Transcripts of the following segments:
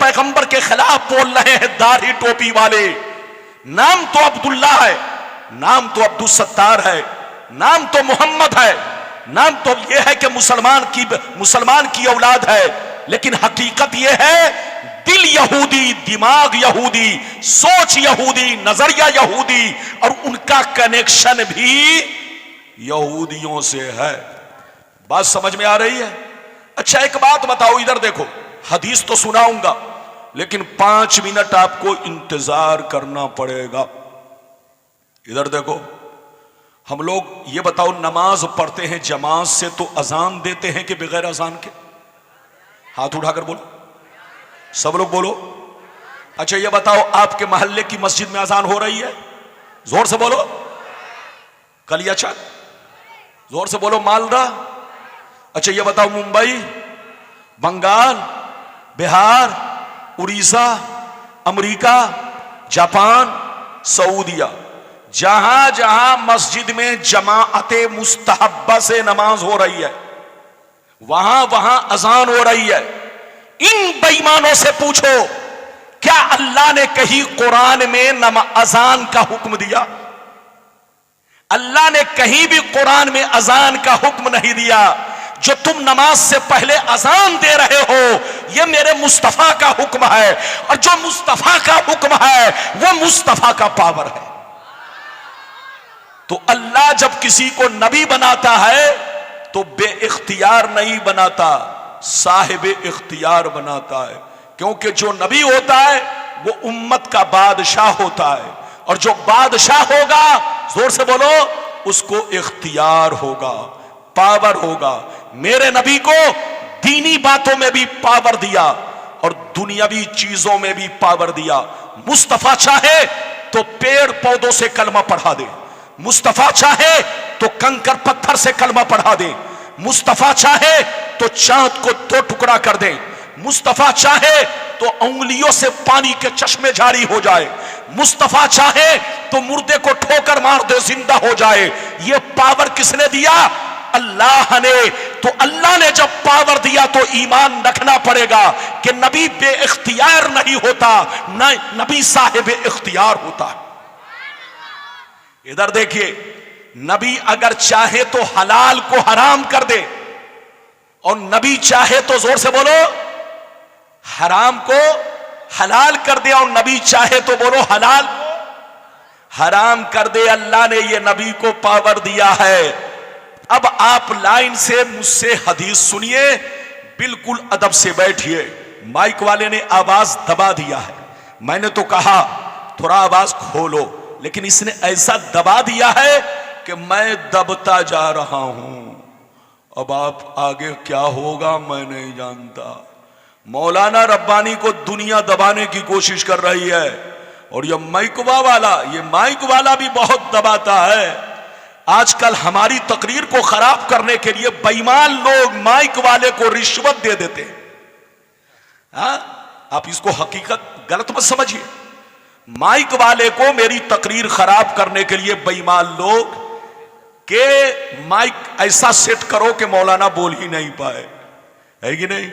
पैगंबर के खिलाफ बोल रहे हैं दाढ़ी टोपी वाले। नाम तो अब्दुल्ला है, नाम तो अब्दुल सत्तार है, नाम तो मोहम्मद है, नाम तो यह है कि मुसलमान की औलाद है, लेकिन हकीकत यह है दिल यहूदी, दिमाग यहूदी, सोच यहूदी, नजरिया यहूदी, और उनका कनेक्शन भी यहूदियों से है। बात समझ में आ रही है? अच्छा एक बात बताओ, इधर देखो, हदीस तो सुनाऊंगा लेकिन 5 मिनट आपको इंतजार करना पड़ेगा। इधर देखो, हम लोग ये बताओ, नमाज पढ़ते हैं जमात से तो अजान देते हैं कि बगैर अजान के? हाथ उठाकर बोलो, सब लोग बोलो। अच्छा ये बताओ, आपके मोहल्ले की मस्जिद में अजान हो रही है? जोर से बोलो। कलियाचक, जोर से बोलो। मालदा। अच्छा ये बताओ, मुंबई, बंगाल, बिहार, उड़ीसा, अमेरिका, जापान, सऊदिया, जहां जहां मस्जिद में जमाअते मुस्तहब्बा से नमाज हो रही है, वहां वहां अजान हो रही है। इन बेईमानों से पूछो, क्या अल्लाह ने कहीं कुरान में अजान का हुक्म दिया? अल्लाह ने कहीं भी कुरान में अजान का हुक्म नहीं दिया। जो तुम नमाज से पहले अजान दे रहे हो, यह मेरे मुस्तफा का हुक्म है, और जो मुस्तफा का हुक्म है वह मुस्तफा का पावर है। तो अल्लाह जब किसी को नबी बनाता है तो बेइख्तियार नहीं बनाता, साहिब इख्तियार बनाता है। क्योंकि जो नबी होता है वो उम्मत का बादशाह होता है, और जो बादशाह होगा, जोर से बोलो, उसको इख्तियार होगा, पावर होगा। मेरे नबी को दीनी बातों में भी पावर दिया और दुनियावी चीजों में भी पावर दिया। मुस्तफा चाहे तो पेड़ पौधों से कलमा पढ़ा दे, मुस्तफा चाहे तो कंकर पत्थर से कलमा पढ़ा दे, मुस्तफा चाहे तो चांद को 2 टुकड़ा कर दे, मुस्तफा चाहे तो उंगलियों से पानी के चश्मे जारी हो जाए, मुस्तफा चाहे तो मुर्दे को ठोकर मार दे, जिंदा हो जाए। ये पावर किसने दिया? अल्लाह ने। तो अल्लाह ने जब पावर दिया तो ईमान रखना पड़ेगा कि नबी बेइख्तियार नहीं होता, नबी साहिब इख्तियार होता है। इधर देखिए, नबी अगर चाहे तो हलाल को हराम कर दे, और नबी चाहे तो, जोर से बोलो, हराम को हलाल कर दे, और नबी चाहे तो बोलो हलाल को हराम कर दे। अल्लाह ने ये नबी को पावर दिया है। अब आप लाइन से मुझसे हदीस सुनिए, बिल्कुल अदब से बैठिए। माइक वाले ने आवाज दबा दिया है, मैंने तो कहा थोड़ा आवाज खोलो, लेकिन इसने ऐसा दबा दिया है कि मैं दबता जा रहा हूं। अब आप आगे क्या होगा मैं नहीं जानता। मौलाना रब्बानी को दुनिया दबाने की कोशिश कर रही है, और ये माइक वाला भी बहुत दबाता है। आजकल हमारी तकरीर को खराब करने के लिए बेईमान लोग माइक वाले को रिश्वत दे देते हैं। आप इसको हकीकत गलत मत समझिए। माइक वाले को मेरी तकरीर खराब करने के लिए बेईमान लोग के माइक ऐसा सेट करो कि मौलाना बोल ही नहीं पाए, है कि नहीं?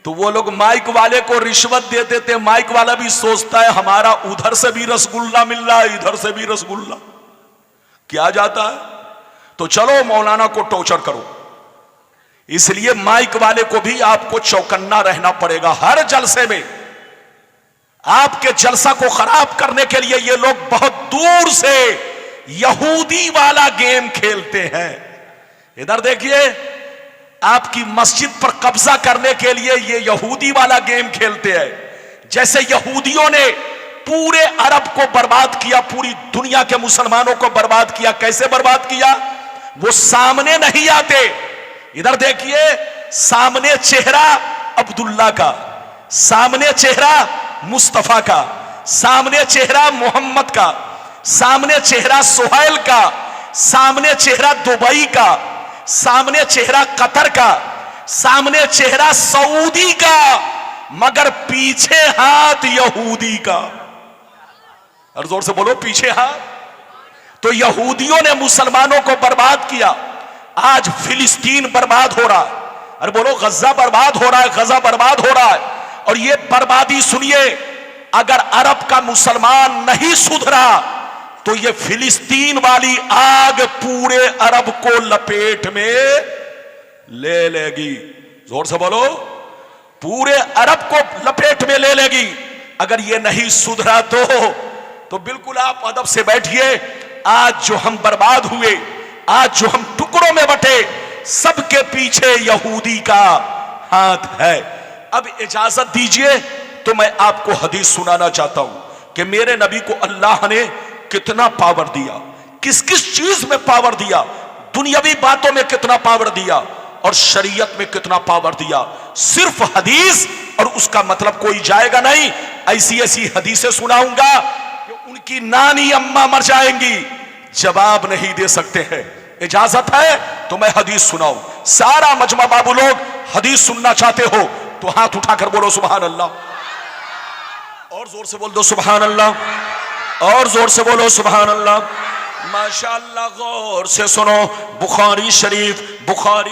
तो वो लोग माइक वाले को रिश्वत दे देते। माइक वाला भी सोचता है हमारा उधर से भी रसगुल्ला मिल रहा है, इधर से भी रसगुल्ला क्या जाता है, तो चलो मौलाना को टॉर्चर करो। इसलिए माइक वाले को भी आपको चौकन्ना रहना पड़ेगा। हर जलसे में आपके जलसा को खराब करने के लिए ये लोग बहुत दूर से यहूदी वाला गेम खेलते हैं। इधर देखिए, आपकी मस्जिद पर कब्जा करने के लिए ये यहूदी वाला गेम खेलते हैं। जैसे यहूदियों ने पूरे अरब को बर्बाद किया, पूरी दुनिया के मुसलमानों को बर्बाद किया। कैसे बर्बाद किया? वो सामने नहीं आते। इधर देखिए, सामने चेहरा अब्दुल्ला का, सामने चेहरा मुस्तफा का, सामने चेहरा मोहम्मद का, सामने चेहरा सुहैल का, सामने चेहरा दुबई का, सामने चेहरा कतर का, सामने चेहरा सऊदी का, मगर पीछे हाथ यहूदी का। और जोर से बोलो, पीछे हाथ। तो यहूदियों ने मुसलमानों को बर्बाद किया। आज फिलिस्तीन बर्बाद हो रहा है। अरे बोलो, गजा बर्बाद हो रहा है, गजा बर्बाद हो रहा है। और ये बर्बादी सुनिए, अगर अरब का मुसलमान नहीं सुधरा तो ये फिलिस्तीन वाली आग पूरे अरब को लपेट में ले लेगी। जोर से बोलो, पूरे अरब को लपेट में ले लेगी। अगर ये नहीं सुधरा तो बिल्कुल आप अदब से बैठिए। आज जो हम बर्बाद हुए, आज जो हम टुकड़ों में बटे, सबके पीछे यहूदी का हाथ है। अब इजाजत दीजिए तो मैं आपको हदीस सुनाना चाहता हूं कि मेरे नबी को अल्लाह ने कितना पावर दिया, किस किस चीज में पावर दिया, दुनियावी बातों में कितना पावर दिया और शरीयत में कितना पावर दिया। सिर्फ हदीस और उसका मतलब कोई जाएगा नहीं। ऐसी ऐसी हदीसें सुनाऊंगा कि उनकी नानी अम्मा मर जाएंगी, जवाब नहीं दे सकते हैं। इजाजत है तो मैं हदीस सुनाऊं। सारा मजमा बाबू लोग हदीस सुनना चाहते हो तो हाथ उठाकर बोलो सुभान अल्लाह, और जोर से बोल दो सुभान अल्लाह, और जोर से बोलो सुभान अल्लाह। माशाअल्लाह, गौर से सुनो। बुखारी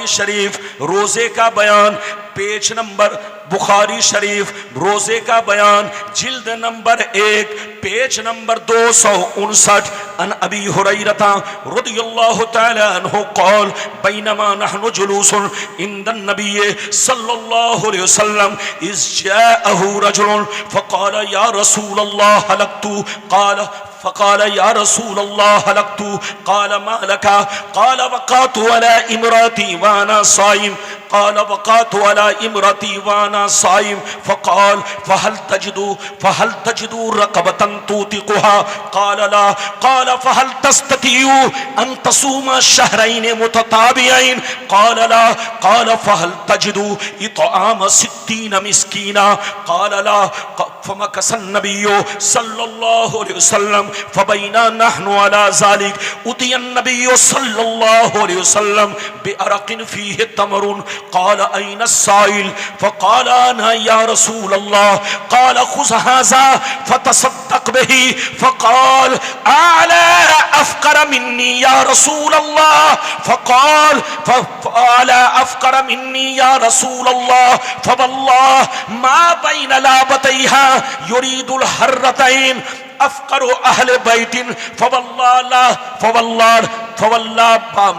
शरीफ रोजे का बयान, पेज नंबर बुखारी शरीफ रोजे का बयान, जिल्द नंबर 1, पेज नंबर 259। अन अबी हुरैरता रदियल्लाहु तआला अन्हु क़ाल बैनमा नहनु जुलूसन इंदन नबी सल्लल्लाहु अलैहि वसल्लम इज़ जाअहु रजुलन फ़क़ाल या रसूल अल्लाह हलकतु क़ाल फ़क़ाल या रसूल अल्लाह हलकतु क़ाल मा लका क़ाल वक़अतु अला इमराती वाना साइम क़ाल वक़अतु अला इमराती वाना साइम फ़क़ाल फ़हल तजिदु रक़बतन तुतिक़ुहा क़ाल ला क़ाल फ़हल तस्ततिउ अन तसूमा शहरैन मुतताबियैन क़ाल ला क़ाल फ़हल तजिदु इत्आम सित्तीन मिस्कीना क़ाल ला फ़मकसन नबिय्यु सल्लल्लाहु अलैहि वसल्लम फ़बैना नहनु अला ज़ालिक उतियन नबिय्यु सल्लल्लाहु अलैहि वसल्लम बिअरक़िन फ़ीहि तमरुन क़ाल ऐन अस्साइल फ़क़ाल अना या रसूल अल्लाह क़ाल ख़ुज़ हाज़ा फ़तसद्दक़ बिही फ़क़ाल अला अफ़क़र मिन्नी या रसूल अल्लाह फ़क़ाल अला अफ़क़र मिन्नी या रसूल अल्लाह फ़वल्लाह मा बैन लाबतैहा युरीदुल हर्रतैन अफ़क़रु अहले बैतिन फ़वल्लाह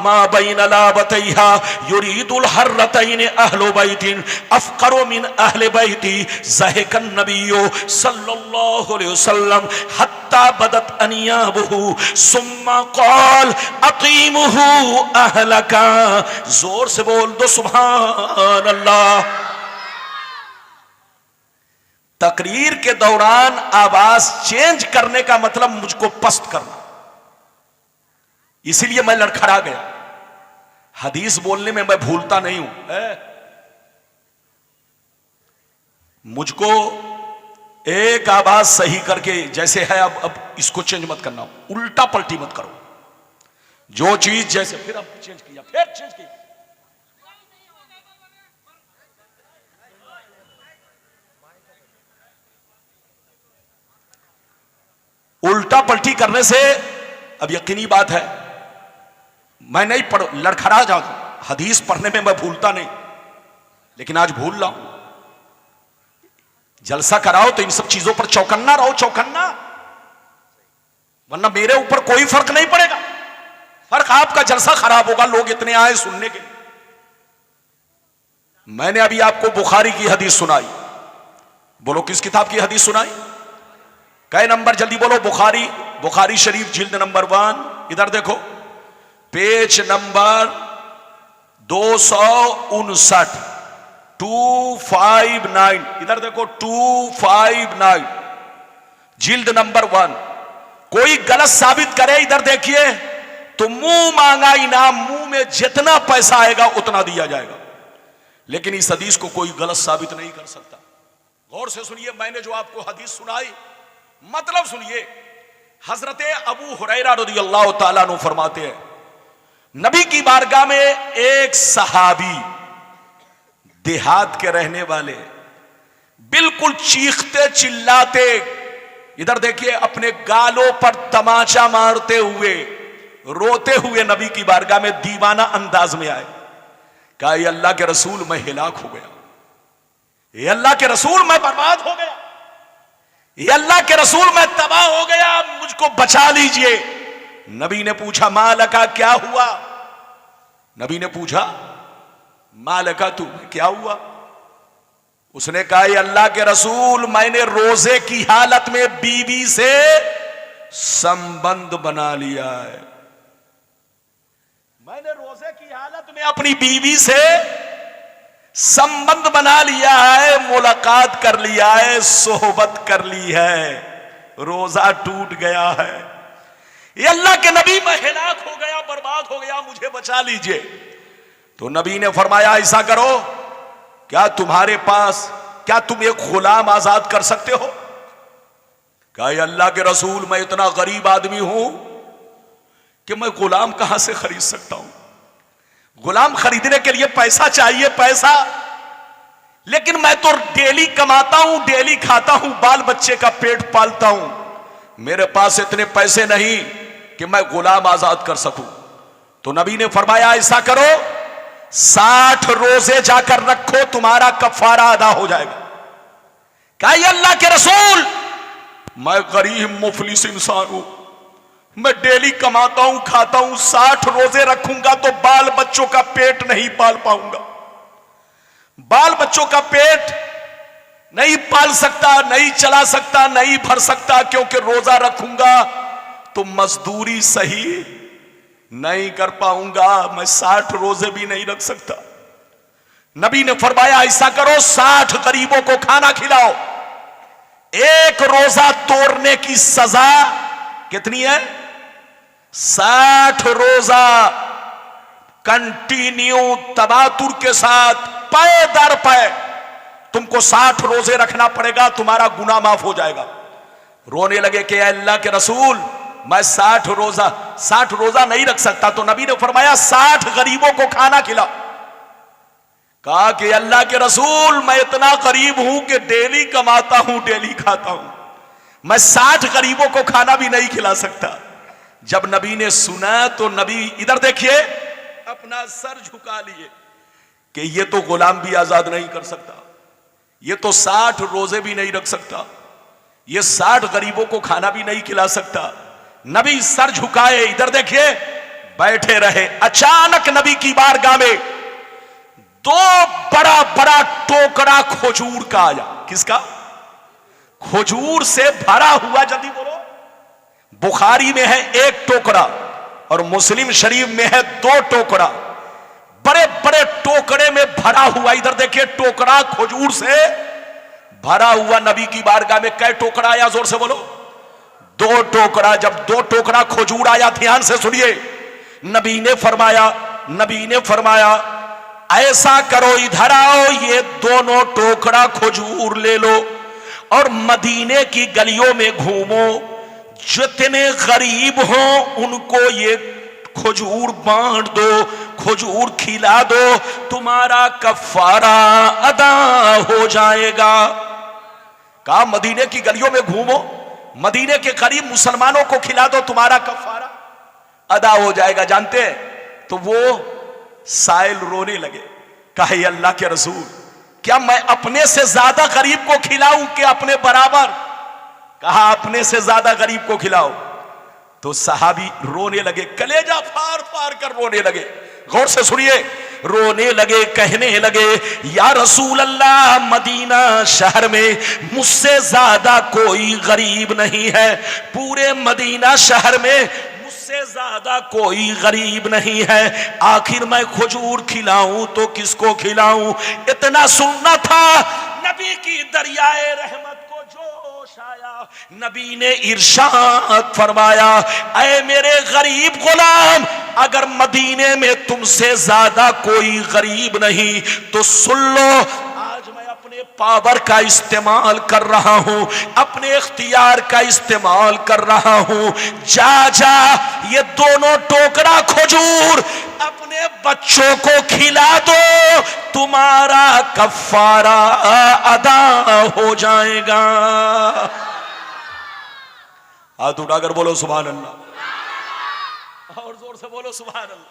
मा बैन लाबतैहा युरीदुल हर्रतैन अहलु बैतिन अफ़क़रु मिन अहले बैती ज़हकन नबिय्यु सल्लल्लाहु अलैहि वसल्लम हत्ता बदत अनियाबुहु सुम्मा क़ाल अक़ीमुहु अहलका। जोर से बोल दो सुभान अल्लाह। तकरीर के दौरान आवाज चेंज करने का मतलब मुझको पस्त करना, इसीलिए मैं लड़खड़ा गया। हदीस बोलने में मैं भूलता नहीं हूं। मुझको एक आवाज सही करके जैसे है अब इसको चेंज मत करना, उल्टा पलटी मत करो। जो चीज जैसे फिर अब चेंज किया, फिर चेंज किया। उल्टा पलटी करने से अब यकीनी बात है मैं नहीं पढ़ लड़खड़ा जाऊं। हदीस पढ़ने में मैं भूलता नहीं, लेकिन आज भूल रहा हूं। जलसा कराओ तो इन सब चीजों पर चौकन्ना रहो, चौकन्ना, वरना मेरे ऊपर कोई फर्क नहीं पड़ेगा। फर्क आपका जलसा खराब होगा, लोग इतने आए सुनने के लिए। मैंने अभी आपको बुखारी की हदीस सुनाई, बोलो किस किताब की हदीस सुनाई? कै नंबर जल्दी बोलो? बुखारी शरीफ जिल्द नंबर 1, इधर देखो पेज नंबर 259, 259, इधर देखो 259, जिल्द नंबर 1। कोई गलत साबित करे इधर देखिए तो मुंह मांगा इनाम, मुंह में जितना पैसा आएगा उतना दिया जाएगा। लेकिन इस हदीस को कोई गलत साबित नहीं कर सकता। गौर से सुनिए, मैंने जो आपको हदीस सुनाई मतलब सुनिए। हजरत अबू हुरैरा रज़ियल्लाहु ताला अन्हु फरमाते हैं, नबी की बारगाह में एक सहाबी, देहात के रहने वाले, बिल्कुल चीखते चिल्लाते, इधर देखिए, अपने गालों पर तमाचा मारते हुए, रोते हुए नबी की बारगाह में दीवाना अंदाज में आए। कहा, अल्लाह के रसूल, मैं हिलाक हो गया, ये अल्लाह के रसूल मैं बर्बाद हो गया, ये अल्लाह के रसूल मैं तबाह हो गया, मुझको बचा लीजिए। नबी ने पूछा मालका क्या हुआ? नबी ने पूछा मालका तू क्या हुआ? उसने कहा ये अल्लाह के रसूल मैंने रोजे की हालत में बीवी से संबंध बना लिया है, मैंने रोजे की हालत में अपनी बीवी से संबंध बना लिया है, मुलाकात कर लिया है, सोहबत कर ली है, रोजा टूट गया है। ये अल्लाह के नबी मैं हिलाक हो गया, बर्बाद हो गया, मुझे बचा लीजिए। तो नबी ने फरमाया ऐसा करो, क्या तुम्हारे पास, क्या तुम एक गुलाम आजाद कर सकते हो? कहा अल्लाह के रसूल मैं इतना गरीब आदमी हूं कि मैं गुलाम कहां से खरीद सकता हूं, गुलाम खरीदने के लिए पैसा चाहिए, पैसा, लेकिन मैं तो डेली कमाता हूं, डेली खाता हूं, बाल बच्चे का पेट पालता हूं, मेरे पास इतने पैसे नहीं कि मैं गुलाम आजाद कर सकूं। तो नबी ने फरमाया ऐसा करो 60 रोजे जाकर रखो, तुम्हारा कफारा अदा हो जाएगा। कहा अल्लाह के रसूल मैं गरीब मुफलिस इंसान हूं, मैं डेली कमाता हूं, खाता हूं, 60 रोजे रखूंगा तो बाल बच्चों का पेट नहीं पाल पाऊंगा, बाल बच्चों का पेट नहीं पाल सकता, नहीं चला सकता, नहीं भर सकता, क्योंकि रोजा रखूंगा तो मजदूरी सही नहीं कर पाऊंगा, मैं 60 रोजे भी नहीं रख सकता। नबी ने फरमाया ऐसा करो 60 गरीबों को खाना खिलाओ, एक रोजा तोड़ने की सजा कितनी है? 60 रोजा कंटिन्यू तबातुर के साथ पै दर पै तुमको 60 रोजे रखना पड़ेगा, तुम्हारा गुनाह माफ हो जाएगा। रोने लगे कि अल्लाह के रसूल मैं 60 रोजा नहीं रख सकता। तो नबी ने फरमाया 60 गरीबों को खाना खिलाओ। कहा कि अल्लाह के रसूल मैं इतना गरीब हूं कि डेली कमाता हूं, डेली खाता हूं, मैं 60 गरीबों को खाना भी नहीं खिला सकता। जब नबी ने सुना तो नबी इधर देखिए अपना सर झुका लिए कि ये तो गुलाम भी आजाद नहीं कर सकता, ये तो 60 रोजे भी नहीं रख सकता, ये 60 गरीबों को खाना भी नहीं खिला सकता। नबी सर झुकाए, इधर देखिए बैठे रहे। अचानक नबी की बारगाह में 2 बड़ा बड़ा टोकरा खजूर का आया। किसका? खजूर से भरा हुआ। जल्दी बोलो। बुखारी में है 1 टोकरा और मुस्लिम शरीफ में है 2 टोकरा, बड़े बड़े टोकरे में भरा हुआ। इधर देखिए टोकरा खजूर से भरा हुआ। नबी की बारगाह में कै टोकरा आया? जोर से बोलो। 2 टोकरा। जब 2 टोकरा खजूर आया, ध्यान से सुनिए, नबी ने फरमाया ऐसा करो इधर आओ, ये दोनों टोकरा खजूर ले लो और मदीने की गलियों में घूमो, जितने गरीब हो उनको ये खजूर बांट दो, खजूर खिला दो, तुम्हारा कफारा अदा हो जाएगा। कहा मदीने की गलियों में घूमो, मदीने के गरीब मुसलमानों को खिला दो, तुम्हारा कफारा अदा हो जाएगा। जानते हैं? तो वो साइल रोने लगे। कहा अल्लाह के रसूल क्या मैं अपने से ज्यादा गरीब को खिलाऊं कि अपने बराबर? कहा अपने से ज्यादा गरीब को खिलाओ। तो सहाबी रोने लगे, कलेजा फाड़ फाड़ कर रोने लगे। गौर से सुनिए, रोने लगे, कहने लगे या रसूल अल्लाह, मदीना शहर में मुझसे ज्यादा कोई गरीब नहीं है, पूरे मदीना शहर में मुझसे ज्यादा कोई गरीब नहीं है, आखिर मैं खजूर खिलाऊं तो किसको खिलाऊं? इतना सुनना था। नबी की दरियाए रहमत को जोश आया। नबी ने इरशाद फरमाया, ऐ मेरे गरीब गुलाम, अगर मदीने में तुमसे ज्यादा कोई गरीब नहीं तो सुन लो, आज मैं अपने पावर का इस्तेमाल कर रहा हूं, अपने इख्तियार का इस्तेमाल कर रहा हूं। जा ये दोनों टोकरा खजूर अपने बच्चों को खिला दो, तुम्हारा कफारा अदा हो जाएगा। हाथ उठाकर बोलो सुभान अल्लाह, और जोर से बोलो सुभान अल्लाह।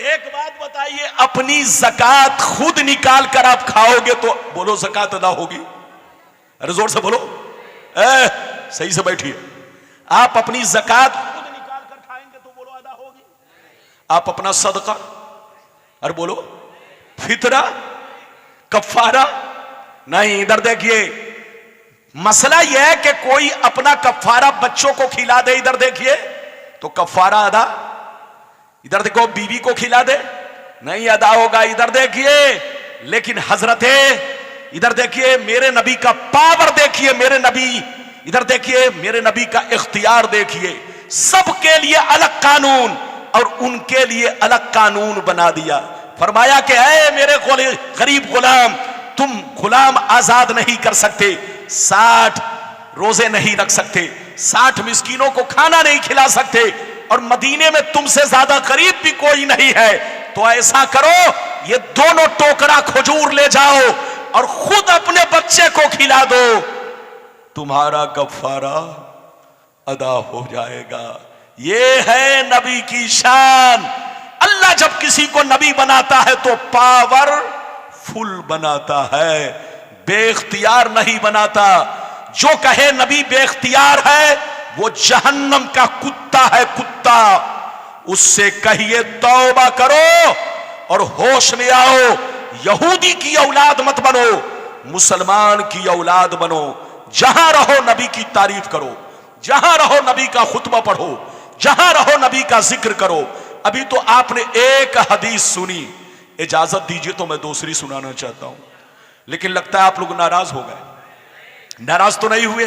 एक बात बताइए, अपनी ज़कात खुद निकाल कर आप खाओगे तो बोलो ज़कात अदा होगी? अरे जोर से बोलो, सही से बैठिए। आप अपनी ज़कात खुद निकाल कर खाएंगे तो बोलो अदा होगी? आप अपना सदका, अरे बोलो फितरा, कफ़ारा, नहीं। इधर देखिए, मसला यह है कि कोई अपना कफ़ारा बच्चों को खिला दे, इधर देखिए, तो कफ़ारा अदा। इधर देखो, बीवी को खिला दे, नहीं अदा होगा। इधर देखिए, लेकिन हजरते, इधर देखिए मेरे नबी का पावर देखिए, मेरे नबी, इधर देखिए मेरे नबी का इख्तियार देखिए। सबके लिए अलग कानून और उनके लिए अलग कानून बना दिया। फरमाया कि ऐ मेरे गरीब गुलाम, तुम गुलाम आजाद नहीं कर सकते, 60 रोजे नहीं रख सकते, 60 मिस्कीनों को खाना नहीं खिला सकते, और मदीने में तुमसे ज्यादा गरीब भी कोई नहीं है। तो ऐसा करो, ये दोनों टोकरा खजूर ले जाओ और खुद अपने बच्चे को खिला दो, तुम्हारा कफ़ारा अदा हो जाएगा। ये है नबी की शान। अल्लाह जब किसी को नबी बनाता है तो पावरफुल बनाता है, बेख्तियार नहीं बनाता। जो कहे नबी बेख्तियार है वो जहन्नम का कुत्ता है, कुत्ता। उससे कहिए तौबा करो और होश में आओ। यहूदी की औलाद मत बनो, मुसलमान की औलाद बनो। जहां रहो नबी की तारीफ करो, जहां रहो नबी का खुतबा पढ़ो, जहां रहो नबी का जिक्र करो। अभी तो आपने एक हदीस सुनी, इजाजत दीजिए तो मैं दूसरी सुनाना चाहता हूं, लेकिन लगता है आप लोग नाराज हो गए। नाराज तो नहीं हुए?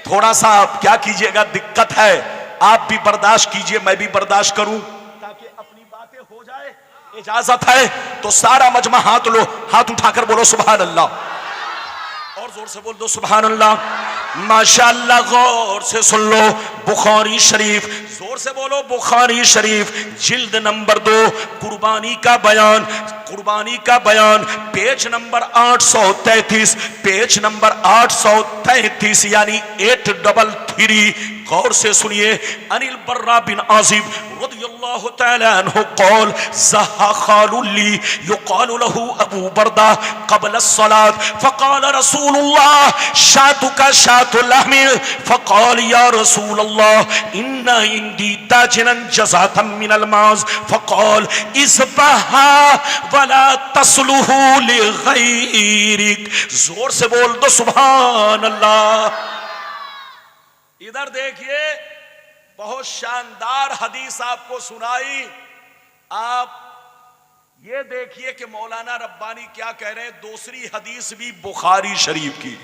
थोड़ा सा आप क्या कीजिएगा, दिक्कत है, आप भी बर्दाश्त कीजिए, मैं भी बर्दाश्त करूं, ताकि अपनी बातें हो जाए। इजाजत है तो सारा मजमा हाथ लो, हाथ उठाकर बोलो सुभान अल्लाह, और जोर से बोल दो सुभान अल्लाह। माशाअल्लाह, गौर से सुन लो, बुखारी शरीफ, जोर से बोलो बुखारी शरीफ, जिल्द नंबर 2, कुर्बानी का बयान, कुर्बानी का बयान, पेज नंबर 833, पेज नंबर 833, यानी 833। गौर से सुनिए। अनिल बर्रा बिन आजिब रदियल्लाहु तआला अन्हु क़ाल ज़हा ख़ालुल्ली युक़ालु लहू अबू बर्दा क़ब्ल अस्सलात फ़क़ाल रसूलुल्लाह शातुका शातुल लहमी फ़क़ाल या रसूलल्लाह इन्ना इंदी ताजनन जज़ातम मिनल माज़ फ़क़ाल इज़बहा वला तस्लुहु लिग़ैरिक। जोर से बोल दो सुभान अल्लाह। इधर देखिए, बहुत शानदार हदीस आपको सुनाई। आप ये देखिए कि मौलाना रब्बानी क्या कह रहे हैं। दूसरी हदीस भी बुखारी शरीफ की,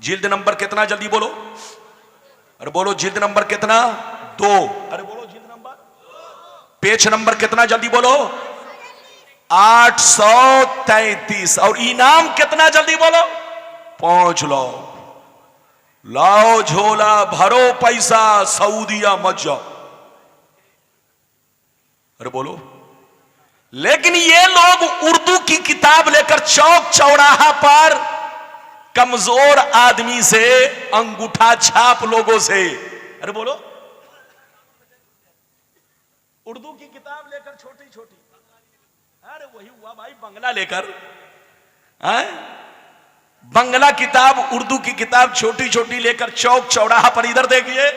जिल्द नंबर कितना, जल्दी बोलो, अरे बोलो जिल्द नंबर कितना, 2, अरे बोलो जिल्द नंबर, पेज नंबर कितना, जल्दी बोलो, 833। और इनाम कितना, जल्दी बोलो, 5 लो, लाओ झोला भरो पैसा, सऊदिया मत जाओ, अरे बोलो। लेकिन ये लोग उर्दू की किताब लेकर चौक चौराहा पर कमजोर आदमी से, अंगूठा छाप लोगों से, अरे बोलो, उर्दू की किताब लेकर छोटी छोटी, अरे वही हुआ भाई बंगला लेकर, बंगला किताब, उर्दू की किताब छोटी छोटी लेकर चौक चौराहा पर, इधर देखिए,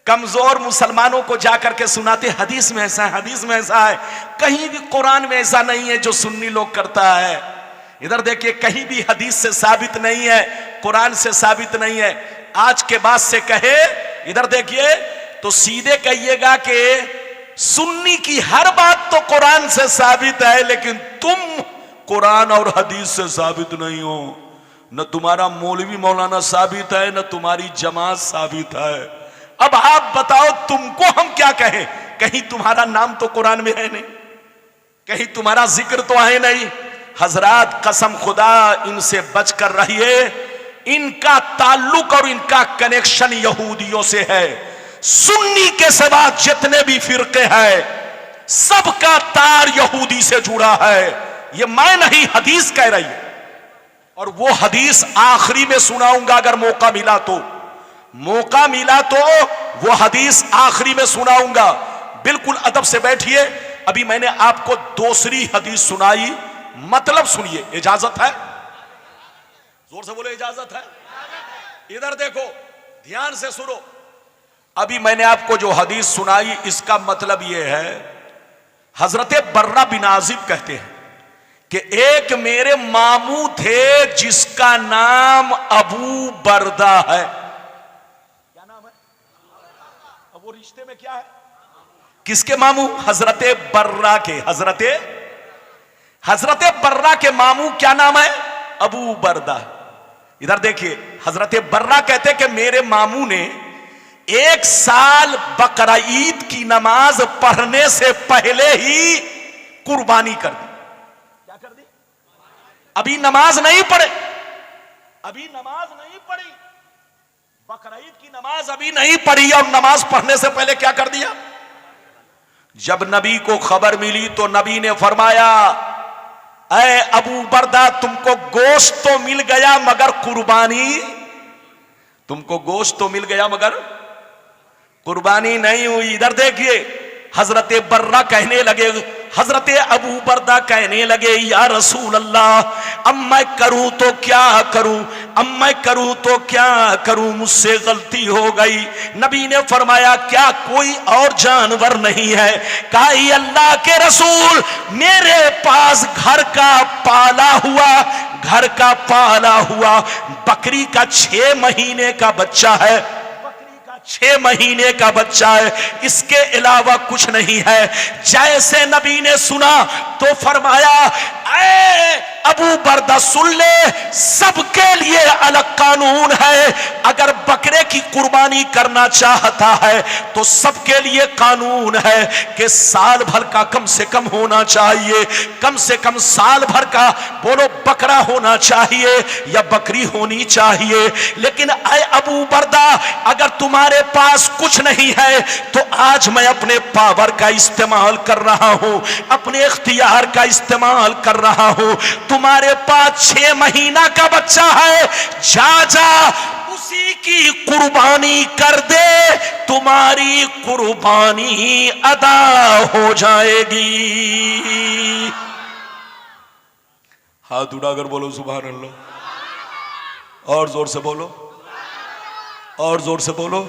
कमजोर मुसलमानों को जाकर के सुनाते हदीस में ऐसा है, हदीस में ऐसा है। कहीं भी कुरान में ऐसा नहीं है जो सुन्नी लोग करता है। इधर देखिए, कहीं भी हदीस से साबित नहीं है, कुरान से साबित नहीं है। आज के बाद से कहे, इधर देखिए, तो सीधे कहिएगा कि सुन्नी की हर बात तो कुरान से साबित है, लेकिन तुम कुरान और हदीस से साबित नहीं हो। न तुम्हारा मौलवी मौलाना साबित है, न तुम्हारी जमात साबित है। अब आप बताओ, तुमको हम क्या कहें? कहीं तुम्हारा नाम तो कुरान में है नहीं, कहीं तुम्हारा जिक्र तो है नहीं। हजरात, कसम खुदा, इनसे बचकर रहिए। इनका ताल्लुक और इनका कनेक्शन यहूदियों से है। सुन्नी के सिवा जितने भी फिरके हैं, सबका तार यहूदी से जुड़ा है। ये मैं नहीं, हदीस कह रही है। और वो हदीस आखिरी में सुनाऊंगा, अगर मौका मिला तो, मौका मिला तो वो हदीस आखिरी में सुनाऊंगा। बिल्कुल अदब से बैठिए, अभी मैंने आपको दूसरी हदीस सुनाई, मतलब सुनिए, इजाजत है? जोर से बोले, इजाजत है? इधर देखो, ध्यान से सुनो। अभी मैंने आपको जो हदीस सुनाई इसका मतलब यह है, हजरत बर्रा बिन आजिब कहते हैं कि एक मेरे मामू थे जिसका नाम अबू बरदा है। क्या नाम है? अब वो रिश्ते में क्या है? किसके मामू? हजरत बर्रा के। हजरत बर्रा के मामू क्या नाम है? अबू बरदा। इधर देखिए, हजरत बर्रा कहते कि मेरे मामू ने एक साल बकरा ईद की नमाज पढ़ने से पहले ही कुर्बानी कर दी। क्या कर दी? अभी नमाज नहीं पढ़ी, बकरा ईद की नमाज अभी नहीं पढ़ी और नमाज पढ़ने से पहले क्या कर दिया? जब नबी को खबर मिली तो नबी ने फरमाया, ऐ अबू बरदा, तुमको गोश्त तो मिल गया मगर कुर्बानी, तुमको गोश्त तो मिल गया मगर कुर्बानी नहीं हुई। इधर देखिए, हजरत बर्रा कहने लगे, हजरत अबू बरदा कहने लगे, या रसूल अल्लाह, अब मैं करूं तो क्या करूं, मुझसे गलती हो गई। नबी ने फरमाया, क्या कोई और जानवर नहीं है? कहा, अल्लाह के रसूल, मेरे पास घर का पाला हुआ बकरी का 6 महीने का बच्चा है, 6 महीने का बच्चा है, इसके अलावा कुछ नहीं है। जैसे नबी ने सुना तो फरमाया, ऐ अबू बरदा सुन ले, सबके लिए अलग कानून है। अगर बकरे की कुर्बानी करना चाहता है तो सबके लिए कानून है कि साल भर का कम से कम होना चाहिए, कम से कम साल भर का बोलो बकरा होना चाहिए या बकरी होनी चाहिए। लेकिन ऐ अबू बरदा, अगर तुम्हारे पास कुछ नहीं है तो आज मैं अपने पावर का इस्तेमाल कर रहा हूं, अपने इख्तियार का इस्तेमाल कर रहा हूं। तुम्हारे पास 6 महीना का बच्चा है, जा उसी की कुर्बानी कर दे, तुम्हारी कुर्बानी अदा हो जाएगी। हाथ उठाकर बोलो सुभान अल्लाह, और जोर से बोलो, और जोर से बोलो।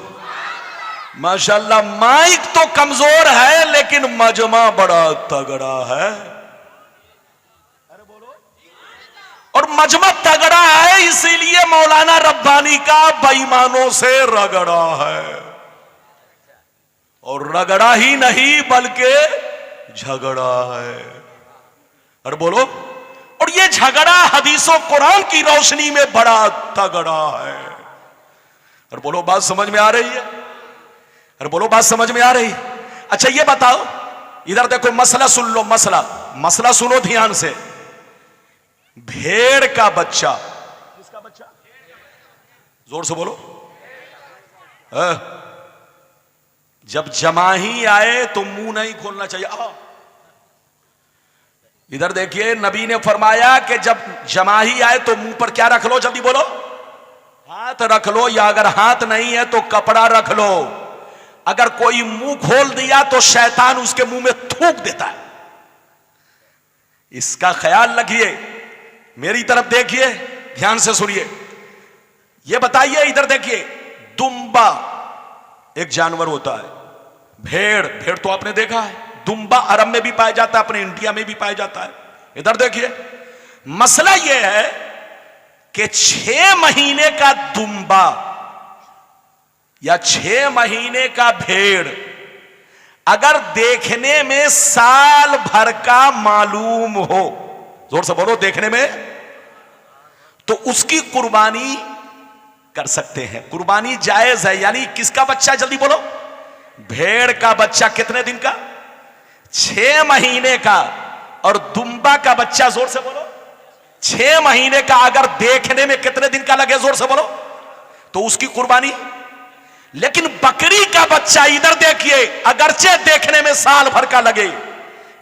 माशाल्लाह, माइक तो कमजोर है लेकिन मजमा बड़ा तगड़ा है। अरे बोलो। और मजमा तगड़ा है इसीलिए मौलाना रब्बानी का बेईमानों से रगड़ा है, और रगड़ा ही नहीं बल्कि झगड़ा है। अरे बोलो। और ये झगड़ा हदीसों कुरान की रोशनी में बड़ा तगड़ा है। और बोलो, बात समझ में आ रही है? अरे बोलो, बात समझ में आ रही? अच्छा ये बताओ, इधर देखो, मसला सुन लो, मसला सुनो ध्यान से। भेड़ का बच्चा, किसका बच्चा? जोर से बोलो। जब जमाही आए तो मुंह नहीं खोलना चाहिए। इधर देखिए, नबी ने फरमाया कि जब जमाही आए तो मुंह पर क्या रख लो? जल्दी बोलो। हाथ रख लो, या अगर हाथ नहीं है तो कपड़ा रख लो। अगर कोई मुंह खोल दिया तो शैतान उसके मुंह में थूक देता है। इसका ख्याल रखिए, मेरी तरफ देखिए, ध्यान से सुनिए। यह बताइए, इधर देखिए, दुम्बा एक जानवर होता है, भेड़ तो आपने देखा है, दुम्बा अरब में भी पाया जाता है, अपने इंडिया में भी पाया जाता है। इधर देखिए, मसला यह है कि 6 महीने का दुम्बा या 6 महीने का भेड़ अगर देखने में साल भर का मालूम हो, जोर से बोलो, देखने में, तो उसकी कुर्बानी कर सकते हैं। कुर्बानी जायज है। यानी किसका बच्चा? जल्दी बोलो। भेड़ का बच्चा कितने दिन का? 6 महीने का। और दुम्बा का बच्चा, जोर से बोलो, 6 महीने का। अगर देखने में कितने दिन का लगे? जोर से बोलो। तो उसकी कुर्बानी। लेकिन बकरी का बच्चा, इधर देखिए, अगरचे देखने में साल भर का लगे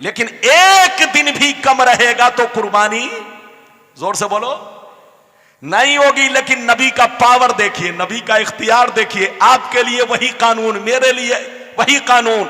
लेकिन एक दिन भी कम रहेगा तो कुर्बानी, जोर से बोलो, नहीं होगी। लेकिन नबी का पावर देखिए, नबी का इख्तियार देखिए। आपके लिए वही कानून, मेरे लिए वही कानून।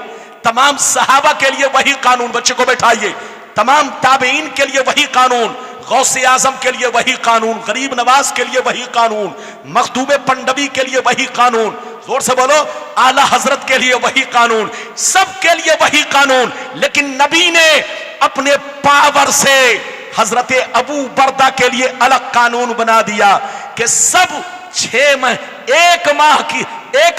तमाम सहाबा के लिए वही कानून, बच्चे को बैठाइए, तमाम ताबईन के लिए वही कानून, गौसे आजम के लिए वही कानून, गरीब नवाज के लिए वही कानून, मखदूम पंडवी के लिए वही कानून, जोर से बोलो, आला हजरत के लिए वही कानून, सब के लिए वही कानून। लेकिन नबी ने अपने पावर से हजरत अबू बरदा के लिए अलग कानून बना दिया कि सब 6 माह, 1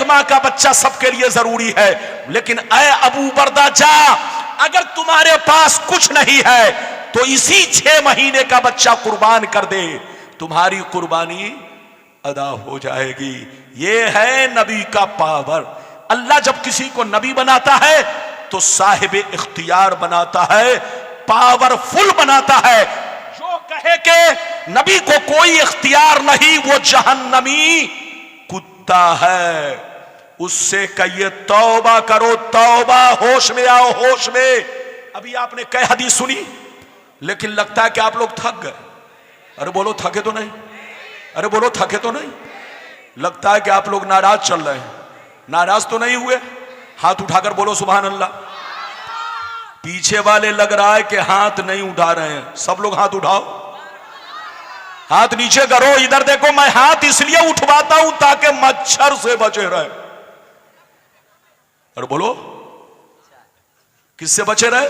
माह का बच्चा सबके लिए जरूरी है। लेकिन ऐ अबू बरदा जा, अगर तुम्हारे पास कुछ नहीं है तो इसी 6 महीने का बच्चा कुर्बान कर दे, तुम्हारी कुर्बानी अदा हो जाएगी। ये है नबी का पावर। अल्लाह जब किसी को नबी बनाता है तो साहिब इख्तियार बनाता है, पावरफुल बनाता है। जो कहे कि नबी को कोई इख्तियार नहीं, वो जहन्नमी कुत्ता है, उससे कहिए तौबा करो, तौबा, होश में आओ, होश में। अभी आपने कई हदीस सुनी, लेकिन लगता है कि आप लोग थक गए। अरे बोलो थके तो नहीं, अरे बोलो थके तो नहीं। लगता है कि आप लोग नाराज चल रहे हैं। नाराज तो नहीं हुए? हाथ उठाकर बोलो सुभान अल्लाह। पीछे वाले लग रहा है कि हाथ नहीं उठा रहे हैं, सब लोग हाथ उठाओ, हाथ नीचे करो। इधर देखो, मैं हाथ इसलिए उठवाता हूं ताकि मच्छर से बचे रहे। अरे बोलो, किससे बचे रहे?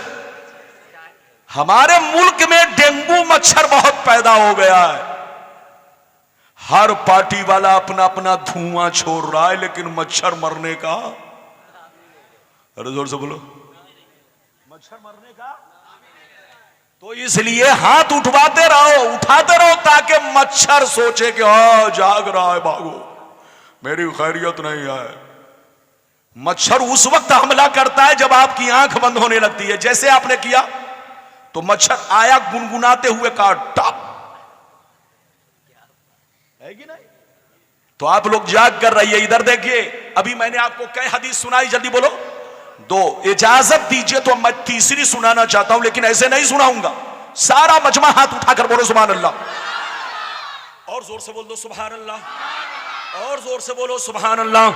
हमारे मुल्क में डेंगू मच्छर बहुत पैदा हो गया है। हर पार्टी वाला अपना अपना धुआं छोड़ रहा है, लेकिन मच्छर मरने का, अरे जोर से बोलो, मच्छर मरने का। तो इसलिए हाथ उठवाते रहो, उठाते रहो, ताकि मच्छर सोचे कि हाँ जाग रहा है, भागो, मेरी खैरियत नहीं है। मच्छर उस वक्त हमला करता है जब आपकी आंख बंद होने लगती है। जैसे आपने किया तो मच्छर आया गुनगुनाते हुए काटा, है कि नहीं? तो आप लोग जाग कर रहिए। इधर देखिए, अभी मैंने आपको कई हदीस सुनाई, जल्दी बोलो। 2 इजाजत दीजिए तो मैं तीसरी सुनाना चाहता हूं, लेकिन ऐसे नहीं सुनाऊंगा। सारा मजमा हाथ उठाकर बोलो सुभान अल्लाह, और जोर से बोल दो सुभान अल्लाह, और जोर से बोलो सुभान अल्लाह।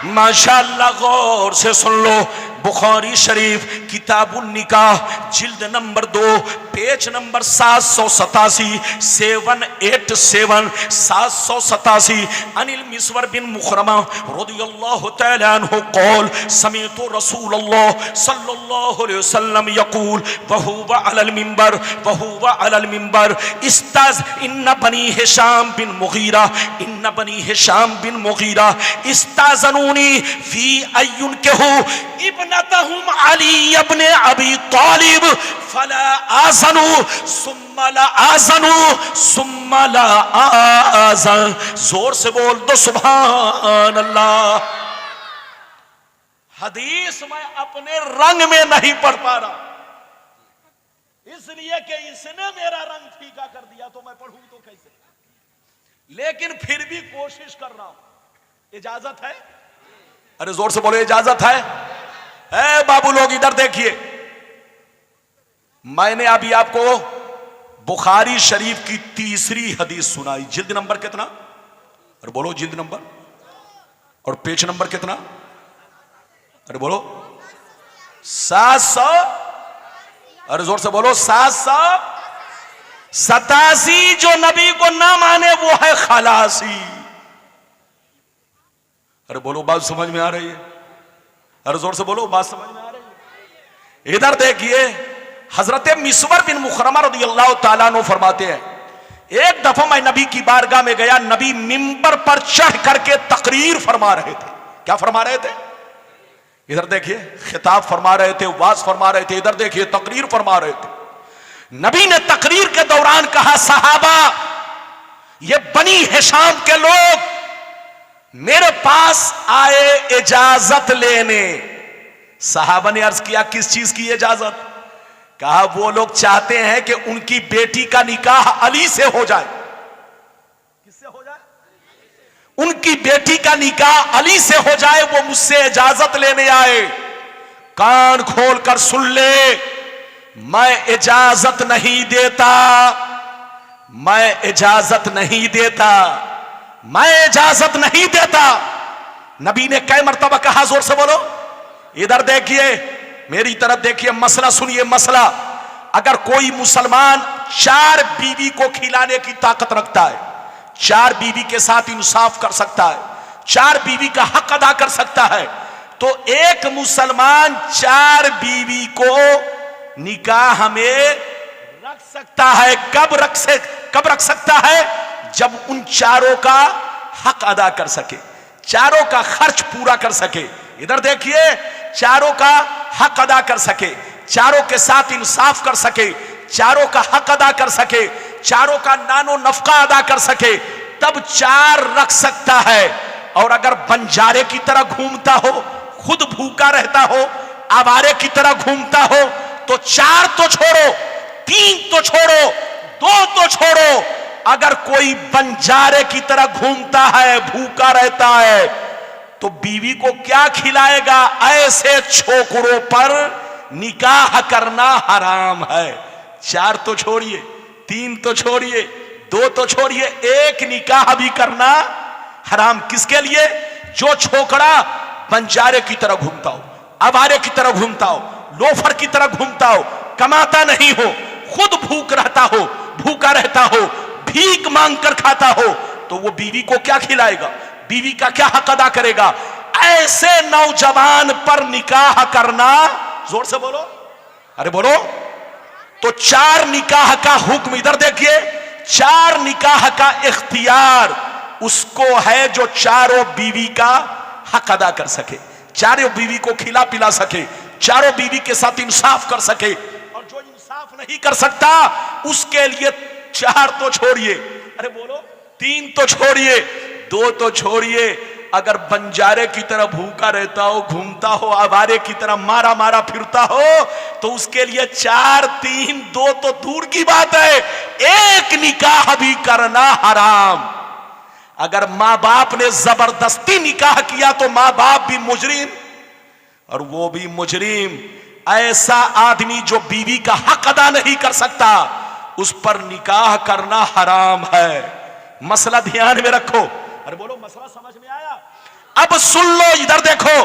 माशाअल्लाह, गौर से सुन लो। बुखारी शरीफ किताबुन निकाह जिल्द नंबर 2 पेज नंबर 787, 787, 787। अनिल मिस्वर बिन मुखरमा रदियल्लाहु तआला अन्हु क़ौल समीअतु रसूलल्लाह सल्लल्लाहु अलैहि वसल्लम यक़ूल वहुवा अलल मिंबर इस्ताज़ इन्ना बनी हिशाम बिन मुगीरा इस्ताज़नूनी फी अय्युन कहू इब्नतहुम अली इब्न अबी तालिब फला आज़नु सुम्मा ला आज़न। जोर से बोल दो सुभान अल्लाह। हदीस मैं अपने रंग में नहीं पढ़ पा रहा, इसलिए कि इसने मेरा रंग फीका कर दिया, तो मैं पढ़ूं तो कैसे? लेकिन फिर भी कोशिश कर रहा हूं। इजाजत है? अरे जोर से बोलो, इजाजत है? ए बाबू लोग इधर देखिए, मैंने अभी आपको बुखारी शरीफ की तीसरी हदीस सुनाई। जिल्द नंबर कितना? अरे बोलो जिल्द नंबर, और पेज नंबर कितना? अरे बोलो 700, अरे जोर से बोलो 787। जो नबी को ना माने वो है खलासी। अरे बोलो, बात समझ में आ रही है? अरे जोर से बोलो, बात समझ में आ रही है? इधर देखिए, हजरत मिस्वर बिन मुखरमा रदियल्लाहु ताला अन्हु फरमाते हैं, एक दफा मैं नबी की बारगाह में गया, नबी मिंबर पर चढ़ करके तकरीर फरमा रहे थे। क्या फरमा रहे थे? इधर देखिए, खिताब फरमा रहे थे, वाज फरमा रहे थे। इधर देखिए, तकरीर फरमा रहे थे। नबी ने तकरीर के दौरान कहा, सहाबा, ये बनी हिशाम के लोग मेरे पास आए इजाजत लेने। सहाबा ने अर्ज किया, किस चीज की इजाजत? कहा, वो लोग चाहते हैं कि उनकी बेटी का निकाह अली से हो जाए। किससे हो जाए? उनकी बेटी का निकाह अली से हो जाए, वो मुझसे इजाजत लेने आए। कान खोल कर सुन ले, मैं इजाजत नहीं देता, मैं इजाजत नहीं देता, मैं इजाजत नहीं देता। नबी ने कई मर्तबा कहा, जोर से बोलो। इधर देखिए, मेरी तरफ देखिए, मसला सुनिए। मसला, अगर कोई मुसलमान 4 बीवी को खिलाने की ताकत रखता है, 4 बीवी के साथ इंसाफ कर सकता है, 4 बीवी का हक अदा कर सकता है, तो एक मुसलमान 4 बीवी को निकाह में रख सकता है। कब रख सकता है? जब उन चारों का हक अदा कर सके, चारों का खर्च पूरा कर सके। इधर देखिए, चारों का हक अदा कर सके, चारों के साथ इंसाफ कर सके, चारों का हक अदा कर सके, चारों का नानो नफका अदा कर सके, तब 4 रख सकता है। और अगर बंजारे की तरह घूमता हो, खुद भूखा रहता हो, आवारे की तरह घूमता हो, तो 4 तो छोड़ो, 3 तो छोड़ो, 2 तो छोड़ो, अगर कोई बंजारे की तरह घूमता है, भूखा रहता है, तो बीवी को क्या खिलाएगा? ऐसे छोकरों पर निकाह करना हराम है। 4 तो छोड़िए, 3 तो छोड़िए, 2 तो छोड़िए, एक निकाह भी करना हराम। किसके लिए? जो छोकरा बंजारे की तरह घूमता हो, आवारे की तरह घूमता हो, लोफर की तरह घूमता हो, कमाता नहीं हो, खुद भूखा रहता हो, भीख मांग कर खाता हो, तो वो बीवी को क्या खिलाएगा? बीवी का क्या हक अदा करेगा? ऐसे नौजवान पर निकाह करना, जोर से बोलो, अरे बोलो, तो 4 निकाह का हुक्म, इधर देखिए, 4 निकाह का इख्तियार उसको है जो चारों बीवी का हक अदा कर सके, चारों बीवी को खिला पिला सके, चारों बीवी के साथ इंसाफ कर सके। और जो इंसाफ नहीं कर सकता, उसके लिए 4 तो छोड़िए, अरे बोलो, 3 तो छोड़िए, 2 तो छोड़िए, अगर बंजारे की तरह भूखा रहता हो, घूमता हो, आवारे की तरह मारा फिरता हो, तो उसके लिए 4, 3, 2 तो दूर की बात है, एक निकाह भी करना हराम। अगर मां बाप ने जबरदस्ती निकाह किया तो मां बाप भी मुजरिम और वो भी मुजरिम। ऐसा आदमी जो बीवी का हक अदा नहीं कर सकता, उस पर निकाह करना हराम है। मसला ध्यान में रखो, अरे बोलो, मसला समझ में आया? अब सुन लो, इधर देखो,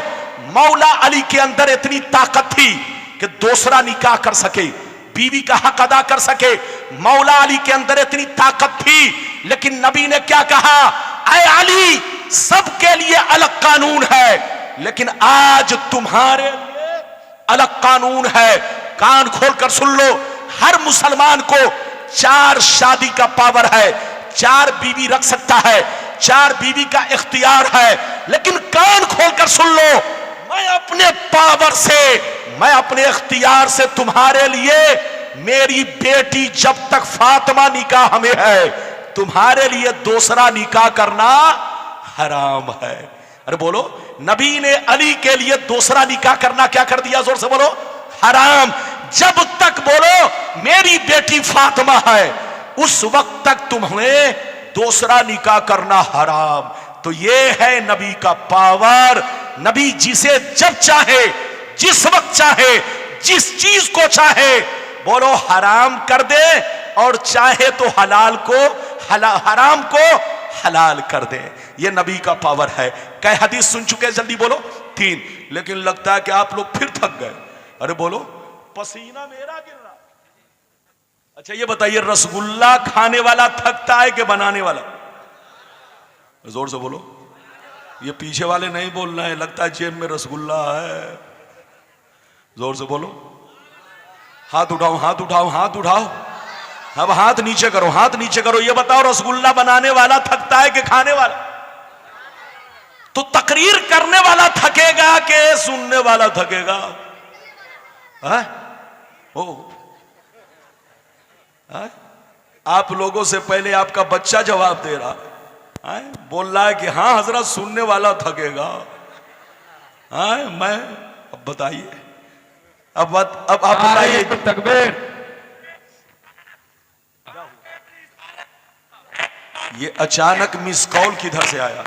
मौला अली के अंदर इतनी ताकत थी कि दूसरा निकाह कर सके, बीवी का हक अदा कर सके। मौला अली के अंदर इतनी ताकत थी, लेकिन नबी ने क्या कहा? ऐ अली, सबके लिए अलग कानून है, लेकिन आज तुम्हारे लिए अलग कानून है। कान खोलकर सुन लो, हर मुसलमान को 4 शादी का पावर है, 4 बीवी रख सकता है, 4 बीवी का इख्तियार है, लेकिन कान खोलकर सुन लो, मैं अपने पावर से, मैं अपने इख्तियार से तुम्हारे लिए, मेरी बेटी जब तक फातिमा निकाह में है, तुम्हारे लिए दूसरा निकाह करना हराम है। अरे बोलो, नबी ने अली के लिए दूसरा निकाह करना क्या कर दिया? जोर से बोलो, हराम। जब तक बोलो मेरी बेटी फातिमा है, उस वक्त तक तुम्हें दूसरा निकाह करना हराम। तो ये है नबी का पावर। नबी जिसे जब चाहे, जिस वक्त चाहे, जिस चीज को चाहे, बोलो हराम कर दे, और चाहे तो हलाल को, हराम को हलाल कर दे। ये नबी का पावर है। कई हदीस सुन चुके, जल्दी बोलो? 3। लेकिन लगता है कि आप लोग फिर थक गए। अरे बोलो, पसीना मेरा गिर रहा। अच्छा ये बताइए, रसगुल्ला खाने वाला थकता है कि बनाने वाला? जोर से बोलो। ये पीछे वाले नहीं बोलना है, लगता है जेब में रसगुल्ला है। जोर से बोलो। हाथ उठाओ, हाथ उठाओ, हाथ उठाओ। अब हाथ नीचे करो, हाथ नीचे करो। ये बताओ, रसगुल्ला बनाने वाला थकता है कि खाने वाला? तो तकरीर करने वाला थकेगा कि सुनने वाला थकेगा? आप लोगों से पहले आपका बच्चा जवाब दे रहा है, बोल रहा है कि हाँ हजरत, सुनने वाला थकेगा। मैं अब बताइए, अब आप बताइए। तकबीर। ये अचानक मिस कॉल किधर से आया?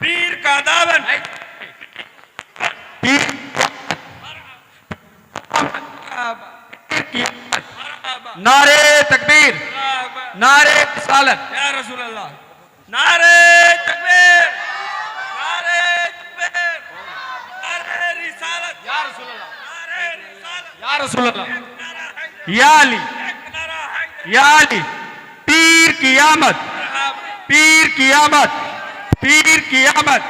पीर का दामन। पीर नारे तकबीर, नारे रिसालत, या रसूल अल्लाह, नारे तकबीर, नारे तकबीर, नारे रिसालत, या रसूल अल्लाह, नारे या अली, या अली, पीर की आमद, पीर की आमद, पीर की आमद।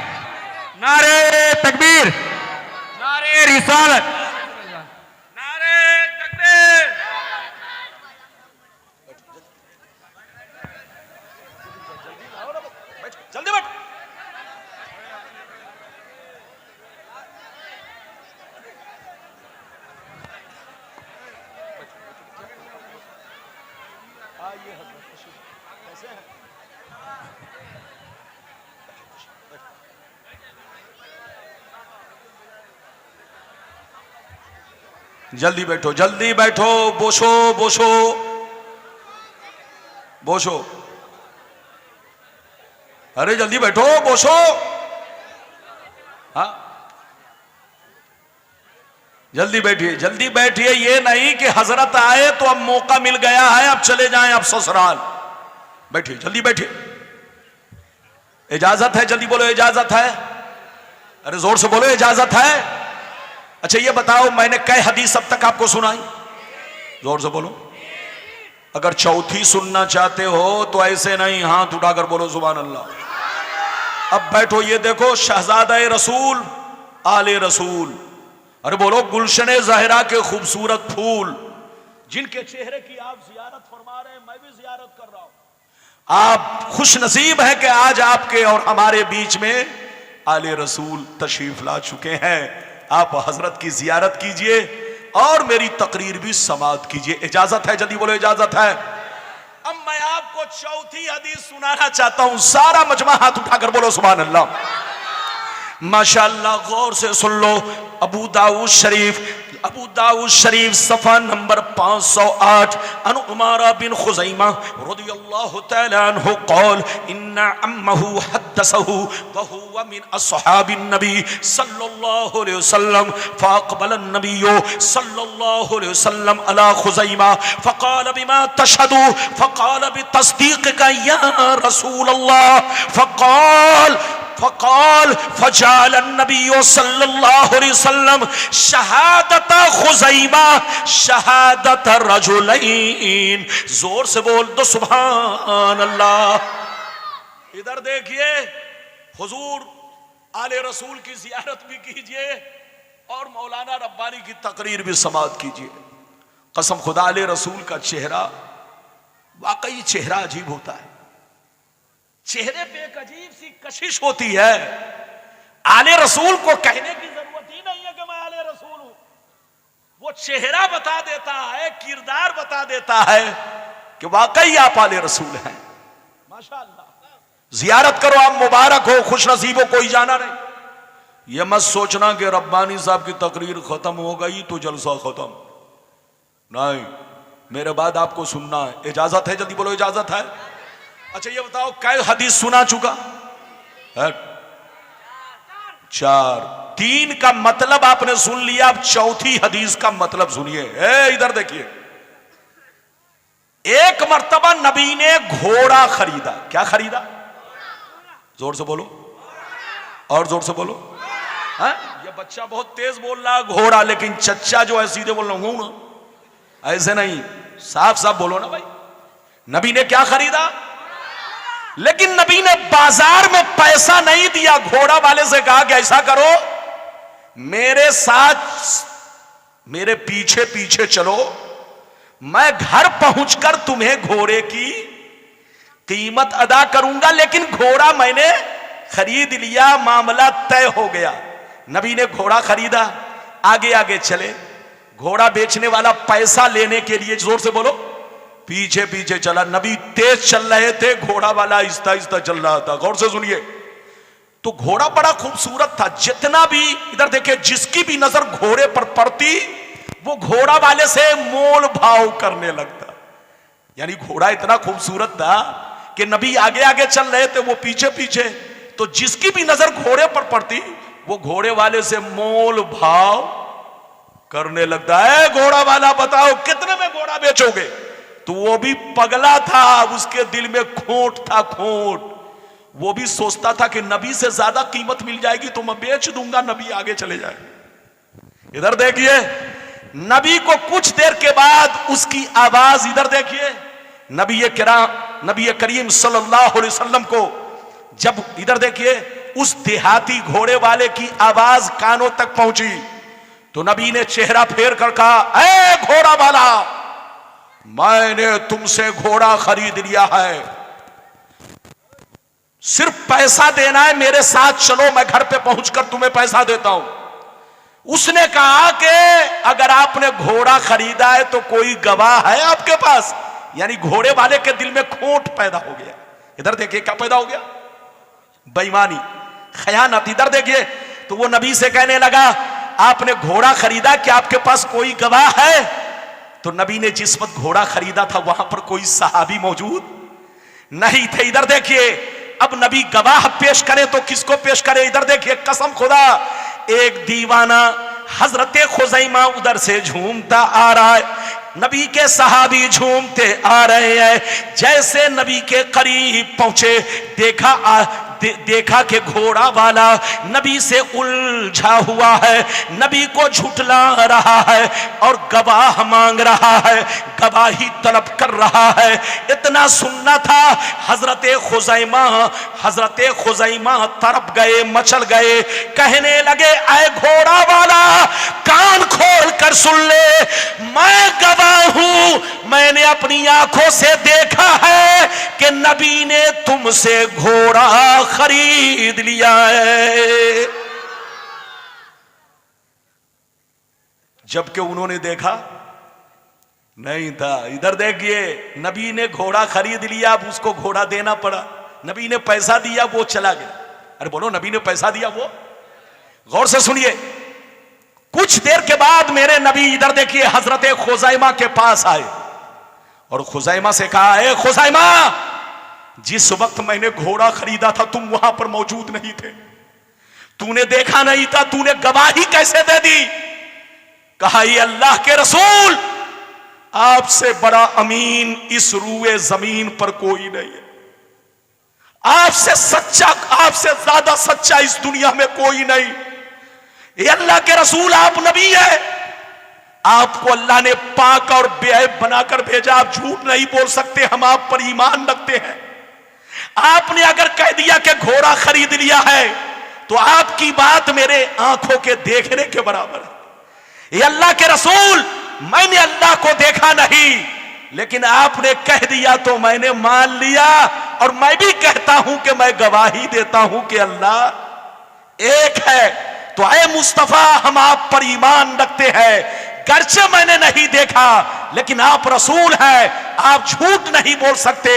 नारे तकबीर, नारे रिसालत, नारे तकबीर। जल्दी बैठ। जल्दी बैठो, जल्दी बैठो, बोशो बोशो बोशो। अरे जल्दी बैठो, बोशो। हाँ, जल्दी बैठिए, जल्दी बैठिए। ये नहीं कि हजरत आए तो अब मौका मिल गया है, अब चले जाएं, अब ससुराल। बैठिए, जल्दी बैठिए। इजाजत है? जल्दी बोलो, इजाजत है। अरे जोर से बोलो, इजाजत है। अच्छा ये बताओ, मैंने कई हदीस अब तक आपको सुनाई? जोर से बोलो। अगर चौथी सुनना चाहते हो तो ऐसे नहीं, हाथ उठाकर बोलो सुभान अल्लाह। अब बैठो, ये देखो, शहजादा रसूल, आले रसूल। अरे बोलो, गुलशन ज़ाहिरा के खूबसूरत फूल, जिनके चेहरे की आप जियारत फरमा रहे हैं, मैं भी जियारत कर रहा हूं। आप खुश नसीब है कि आज आपके और हमारे बीच में आले रसूल तशरीफ ला चुके हैं। आप हजरत की जियारत कीजिए और मेरी तकरीर भी समाअत कीजिए। इजाजत है? जल्दी बोलो, इजाजत है। अब मैं आपको चौथी हदीस सुनाना चाहता हूं। सारा मजमा हाथ उठाकर बोलो सुभान अल्लाह। माशाअल्लाह, गौर से सुन लो। अबू दाऊद शरीफ सफा नंबर 508। अन उमारा बिन खुज़ैमा रज़ियल्लाहु तआला अन्हु क़ाल इन्ना अम्महु हद्दसहु व हुवा मिन अस्हाबिन नबी सल्लल्लाहु अलैहि वसल्लम फ़अक़बल अन्नबिय्यु सल्लल्लाहु अलैहि वसल्लम अला खुज़ैमा फ़क़ाल बिमा तशहदु फ़क़ाल बितस्दीक़िका या रसूलल्लाह फ़क़ाल फ़जाल अन्नबिय्यु सल्लल्लाहु अलैहि वसल्लम शहादत खुज़ैमा शहादत रजुलैन। जोर से बोल दो सुभान अल्लाह। इधर देखिए, हुजूर आले रसूल की जियारत भी कीजिए और मौलाना रब्बानी की तकरीर भी समाअत कीजिए। कसम खुदा, आले रसूल का चेहरा वाकई चेहरा अजीब होता है। चेहरे पे एक अजीब सी कशिश होती है। आले रसूल को कहने की जरूरत ही नहीं है कि मैं आले रसूल हूं। वो चेहरा बता देता है, किरदार बता देता है कि वाकई आप आले रसूल हैं। माशाअल्लाह। जियारत करो, आप मुबारक हो, खुश नसीब हो, कोई जाना नहीं। यह मत सोचना कि रब्बानी साहब की तकरीर खत्म हो गई तो जलसा खत्म। नहीं, मेरे बाद आपको सुनना है। इजाजत है? जल्दी बोलो, इजाजत है। अच्छा ये बताओ, कै हदीस सुना चुका है? 4। 3 का मतलब आपने सुन लिया, अब चौथी हदीस का मतलब सुनिए। इधर देखिए, एक मर्तबा नबी ने घोड़ा खरीदा। क्या खरीदा? जोर से बोलो, और जोर से बोलो। है? ये बच्चा बहुत तेज बोल रहा घोड़ा, लेकिन चच्चा जो है सीधे बोल रहा हूं, ऐसे नहीं, साफ साफ बोलो ना भाई। नबी ने क्या खरीदा? लेकिन नबी ने बाजार में पैसा नहीं दिया। घोड़ा वाले से कहा कि ऐसा करो, मेरे साथ मेरे पीछे पीछे चलो, मैं घर पहुंचकर तुम्हें घोड़े की कीमत अदा करूंगा। लेकिन घोड़ा मैंने खरीद लिया, मामला तय हो गया। नबी ने घोड़ा खरीदा, आगे आगे चले। घोड़ा बेचने वाला पैसा लेने के लिए, जोर से बोलो, पीछे पीछे चला। नबी तेज चल रहे थे, घोड़ा वाला आहिस्ता आहिस्ता चल रहा था। गौर से सुनिए। तो घोड़ा बड़ा खूबसूरत था। जितना भी इधर देखिए, जिसकी भी नजर घोड़े पर पड़ती, वो घोड़ा वाले से मोल भाव करने लगता। यानी घोड़ा इतना खूबसूरत था कि नबी आगे आगे चल रहे थे, वो पीछे पीछे। तो जिसकी भी नजर घोड़े पर पड़ती, वो घोड़े वाले से मोल भाव करने लगता है। घोड़ा वाला बताओ कितने में घोड़ा बेचोगे? तो वो भी पगला था, उसके दिल में खोट था, खोट। वो भी सोचता था कि नबी से ज्यादा कीमत मिल जाएगी तो मैं बेच दूंगा, नबी आगे चले जाए। इधर देखिए, नबी को कुछ देर के बाद उसकी आवाज, इधर देखिए, नबी करीम सल्लल्लाहु अलैहि वसल्लम को जब, इधर देखिए, उस देहाती घोड़े वाले की आवाज कानों तक पहुंची तो नबी ने चेहरा फेर कर कहा, ऐ घोड़ा वाला, मैंने तुमसे घोड़ा खरीद लिया है, सिर्फ पैसा देना है, मेरे साथ चलो, मैं घर पे पहुंचकर तुम्हें पैसा देता हूं। उसने कहा कि अगर आपने घोड़ा खरीदा है तो कोई गवाह है आपके पास? यानी घोड़े वाले के दिल में खोट पैदा हो गया। इधर देखिए क्या पैदा हो गया, बेईमानी, खयानत। इधर देखिए, तो वो नबी से कहने लगा, आपने घोड़ा खरीदा, क्या आपके पास कोई गवाह है? तो नबी ने जिस वक्त घोड़ा खरीदा था वहां पर कोई सहाबी मौजूद नहीं थे। इधर देखिए, अब नबी गवाह पेश करे तो किसको पेश करे? इधर देखिए, कसम खुदा, एक दीवाना हजरत खुजैमा उधर से झूमता आ रहा है, नबी के सहाबी झूमते आ रहे हैं। जैसे नबी के करीब पहुंचे, देखा कि घोड़ा वाला नबी से उलझा हुआ है, नबी को झुठला रहा है और गवाह मांग रहा है, गवाही तलब कर रहा है। इतना सुनना था, हजरत खुजैमा तरफ गए, मचल गए, कहने लगे, ऐ घोड़ा वाला, कान खोल कर सुन ले, मैं गवाह हूं, मैंने अपनी आंखों से देखा है कि नबी ने तुमसे घोड़ा खरीद लिया है। जबकि उन्होंने देखा नहीं था। इधर देखिए, नबी ने घोड़ा खरीद लिया, अब उसको घोड़ा देना पड़ा। नबी ने पैसा दिया, वो चला गया। अरे बोलो, नबी ने पैसा दिया वो? गौर से सुनिए, कुछ देर के बाद मेरे नबी, इधर देखिए, हजरत खुजैमा के पास आए और खुजैमा से कहा, ए खुजैमा, जिस वक्त मैंने घोड़ा खरीदा था तुम वहां पर मौजूद नहीं थे, तूने देखा नहीं था, तूने गवाही कैसे दे दी? कहा, ये अल्लाह के रसूल, आपसे बड़ा अमीन इस रूए जमीन पर कोई नहीं है, आपसे सच्चा, आपसे ज्यादा सच्चा इस दुनिया में कोई नहीं। ये अल्लाह के रसूल, आप नबी है, आपको अल्लाह ने पाक और बेअब बनाकर भेजा, आप झूठ नहीं बोल सकते, हम आप पर ईमान रखते हैं। आपने अगर कह दिया कि घोड़ा खरीद लिया है तो आपकी बात मेरे आंखों के देखने के बराबर है। ये अल्लाह के रसूल, मैंने अल्लाह को देखा नहीं, लेकिन आपने कह दिया तो मैंने मान लिया, और मैं भी कहता हूं कि मैं गवाही देता हूं कि अल्लाह एक है। तो ऐ मुस्तफा, हम आप पर ईमान रखते हैं, गर्चे मैंने नहीं देखा, लेकिन आप रसूल हैं, आप झूठ नहीं बोल सकते,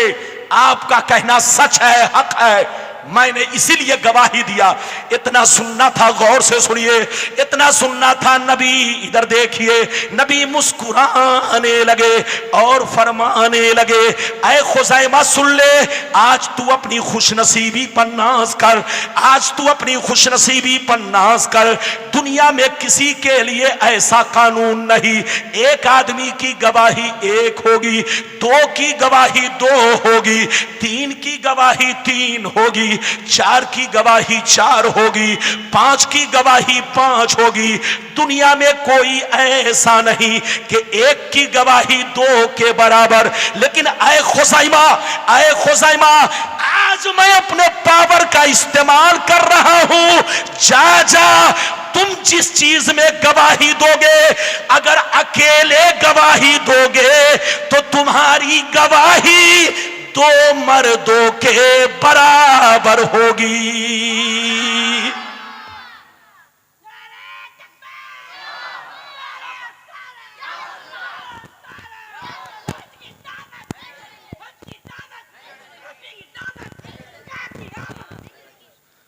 आपका कहना सच है, हक है, मैंने इसीलिए गवाही दिया। इतना सुनना था, गौर से सुनिए, इतना सुनना था। नबी, इधर देखिए, नबी मुस्कुराने लगे और फरमाने लगे, ऐ खुजैमा सुन ले, आज तू अपनी खुशनसीबी पर नाज कर, आज तू अपनी खुशनसीबी पर नाज कर। दुनिया में किसी के लिए ऐसा कानून नहीं, एक आदमी की गवाही एक होगी, दो की गवाही दो होगी, तीन की गवाही तीन होगी, चार की गवाही चार होगी, पांच की गवाही पांच होगी। दुनिया में कोई ऐसा नहीं कि एक की गवाही दो के बराबर। लेकिन ऐ खुजैमा, आज मैं अपने पावर का इस्तेमाल कर रहा हूं, जा तुम जिस चीज में गवाही दोगे, अगर अकेले गवाही दोगे तो तुम्हारी गवाही दो मर्दों के बराबर होगी।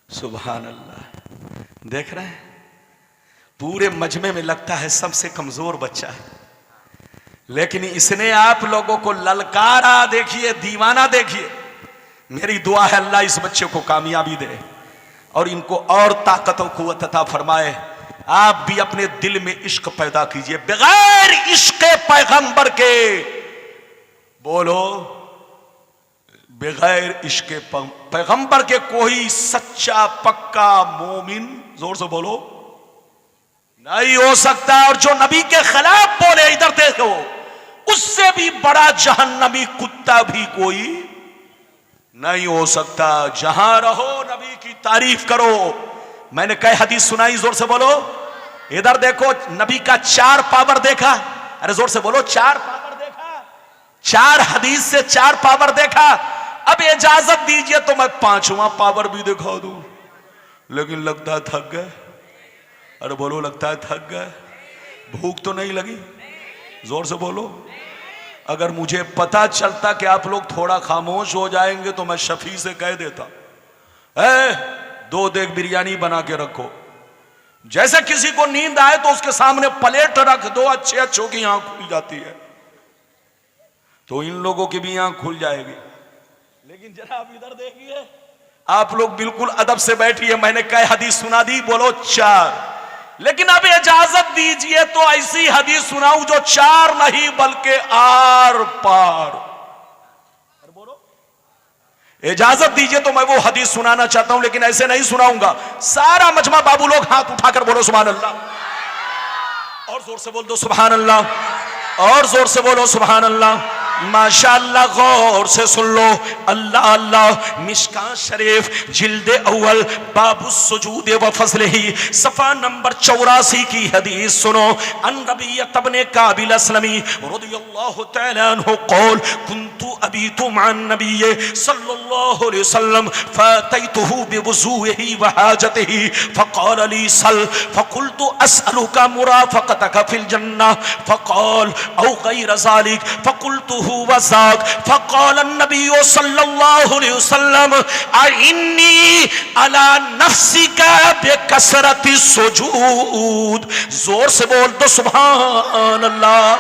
सुभान अल्लाह। देख रहे हैं, पूरे मजमे में लगता है सबसे कमजोर बच्चा है, लेकिन इसने आप लोगों को ललकारा। देखिए, दीवाना देखिए। मेरी दुआ है अल्लाह इस बच्चे को कामयाबी दे और इनको और ताकत और कुव्वत अता फरमाए। आप भी अपने दिल में इश्क पैदा कीजिए, बगैर इश्क पैगंबर के, बोलो, बगैर इश्क पैगंबर के कोई सच्चा पक्का मोमिन, जोर से बोलो, नहीं हो सकता। और जो नबी के खिलाफ बोले, इधर देखो, उससे भी बड़ा जहन्नमी कुत्ता भी कोई नहीं हो सकता। जहां रहो नबी की तारीफ करो। मैंने कई हदीस सुनाई, जोर से बोलो। इधर देखो, नबी का 4 पावर देखा। अरे जोर से बोलो, 4 पावर देखा। 4 हदीस से 4 पावर देखा। अब इजाजत दीजिए तो मैं 5वां पावर भी दिखा दूं, लेकिन लगता है थक गए। अरे बोलो, लगता है थक गए। भूख तो नहीं लगी? जोर से बोलो। अगर मुझे पता चलता कि आप लोग थोड़ा खामोश हो जाएंगे तो मैं शफी से कह देता, 2 देग बिरयानी बना के रखो। जैसे किसी को नींद आए तो उसके सामने प्लेट रख दो, अच्छे अच्छों की आंख खुल जाती है, तो इन लोगों की भी आंख खुल जाएगी। लेकिन जरा आप इधर देखिए, आप लोग बिल्कुल अदब से बैठिए। मैंने कई हदीस सुना दी, बोलो 4। लेकिन अब इजाजत दीजिए तो ऐसी हदीस सुनाऊं जो 4 नहीं बल्कि आर पार। बोलो, इजाजत दीजिए तो मैं वो हदीस सुनाना चाहता हूं, लेकिन ऐसे नहीं सुनाऊंगा। सारा मजमा बाबू लोग हाथ उठाकर बोलो सुभान अल्लाह, और जोर से बोल दो सुभान अल्लाह, और जोर से बोलो सुभान अल्लाह। माशाअल्लाह, गौर से सुन लो। अल्लाह अल्लाह। मिशकात शरीफ जिल्द अव्वल बाबु सुजूद व फज़लिही सफ़ा नंबर 84 की हदीस सुनो। अन रबिय्यत इब्न काबिल अस्लमी रदियल्लाहु तआला अन्हु क़ाल कुन्तु अबीतु मअन नबिय्य सल्लल्लाहु अलैहि वसल्लम फ़अतैतुहु बिवुज़ूइही व हाजतिही फ़क़ाल ली सल फ़क़ुल्तु अस्अलुका मुराफ़क़तक फ़िल जन्नह फ़क़ाल औ ग़ैर ज़ालिक फ़क़ुल्तु वज़ाक फ़क़ाल अन्नबी सल्लल्लाहु अलैहि वसल्लम इन्नी अला नफ्सिका बिकसरति सुजूद। जोर से बोल दो सुभान अल्लाह।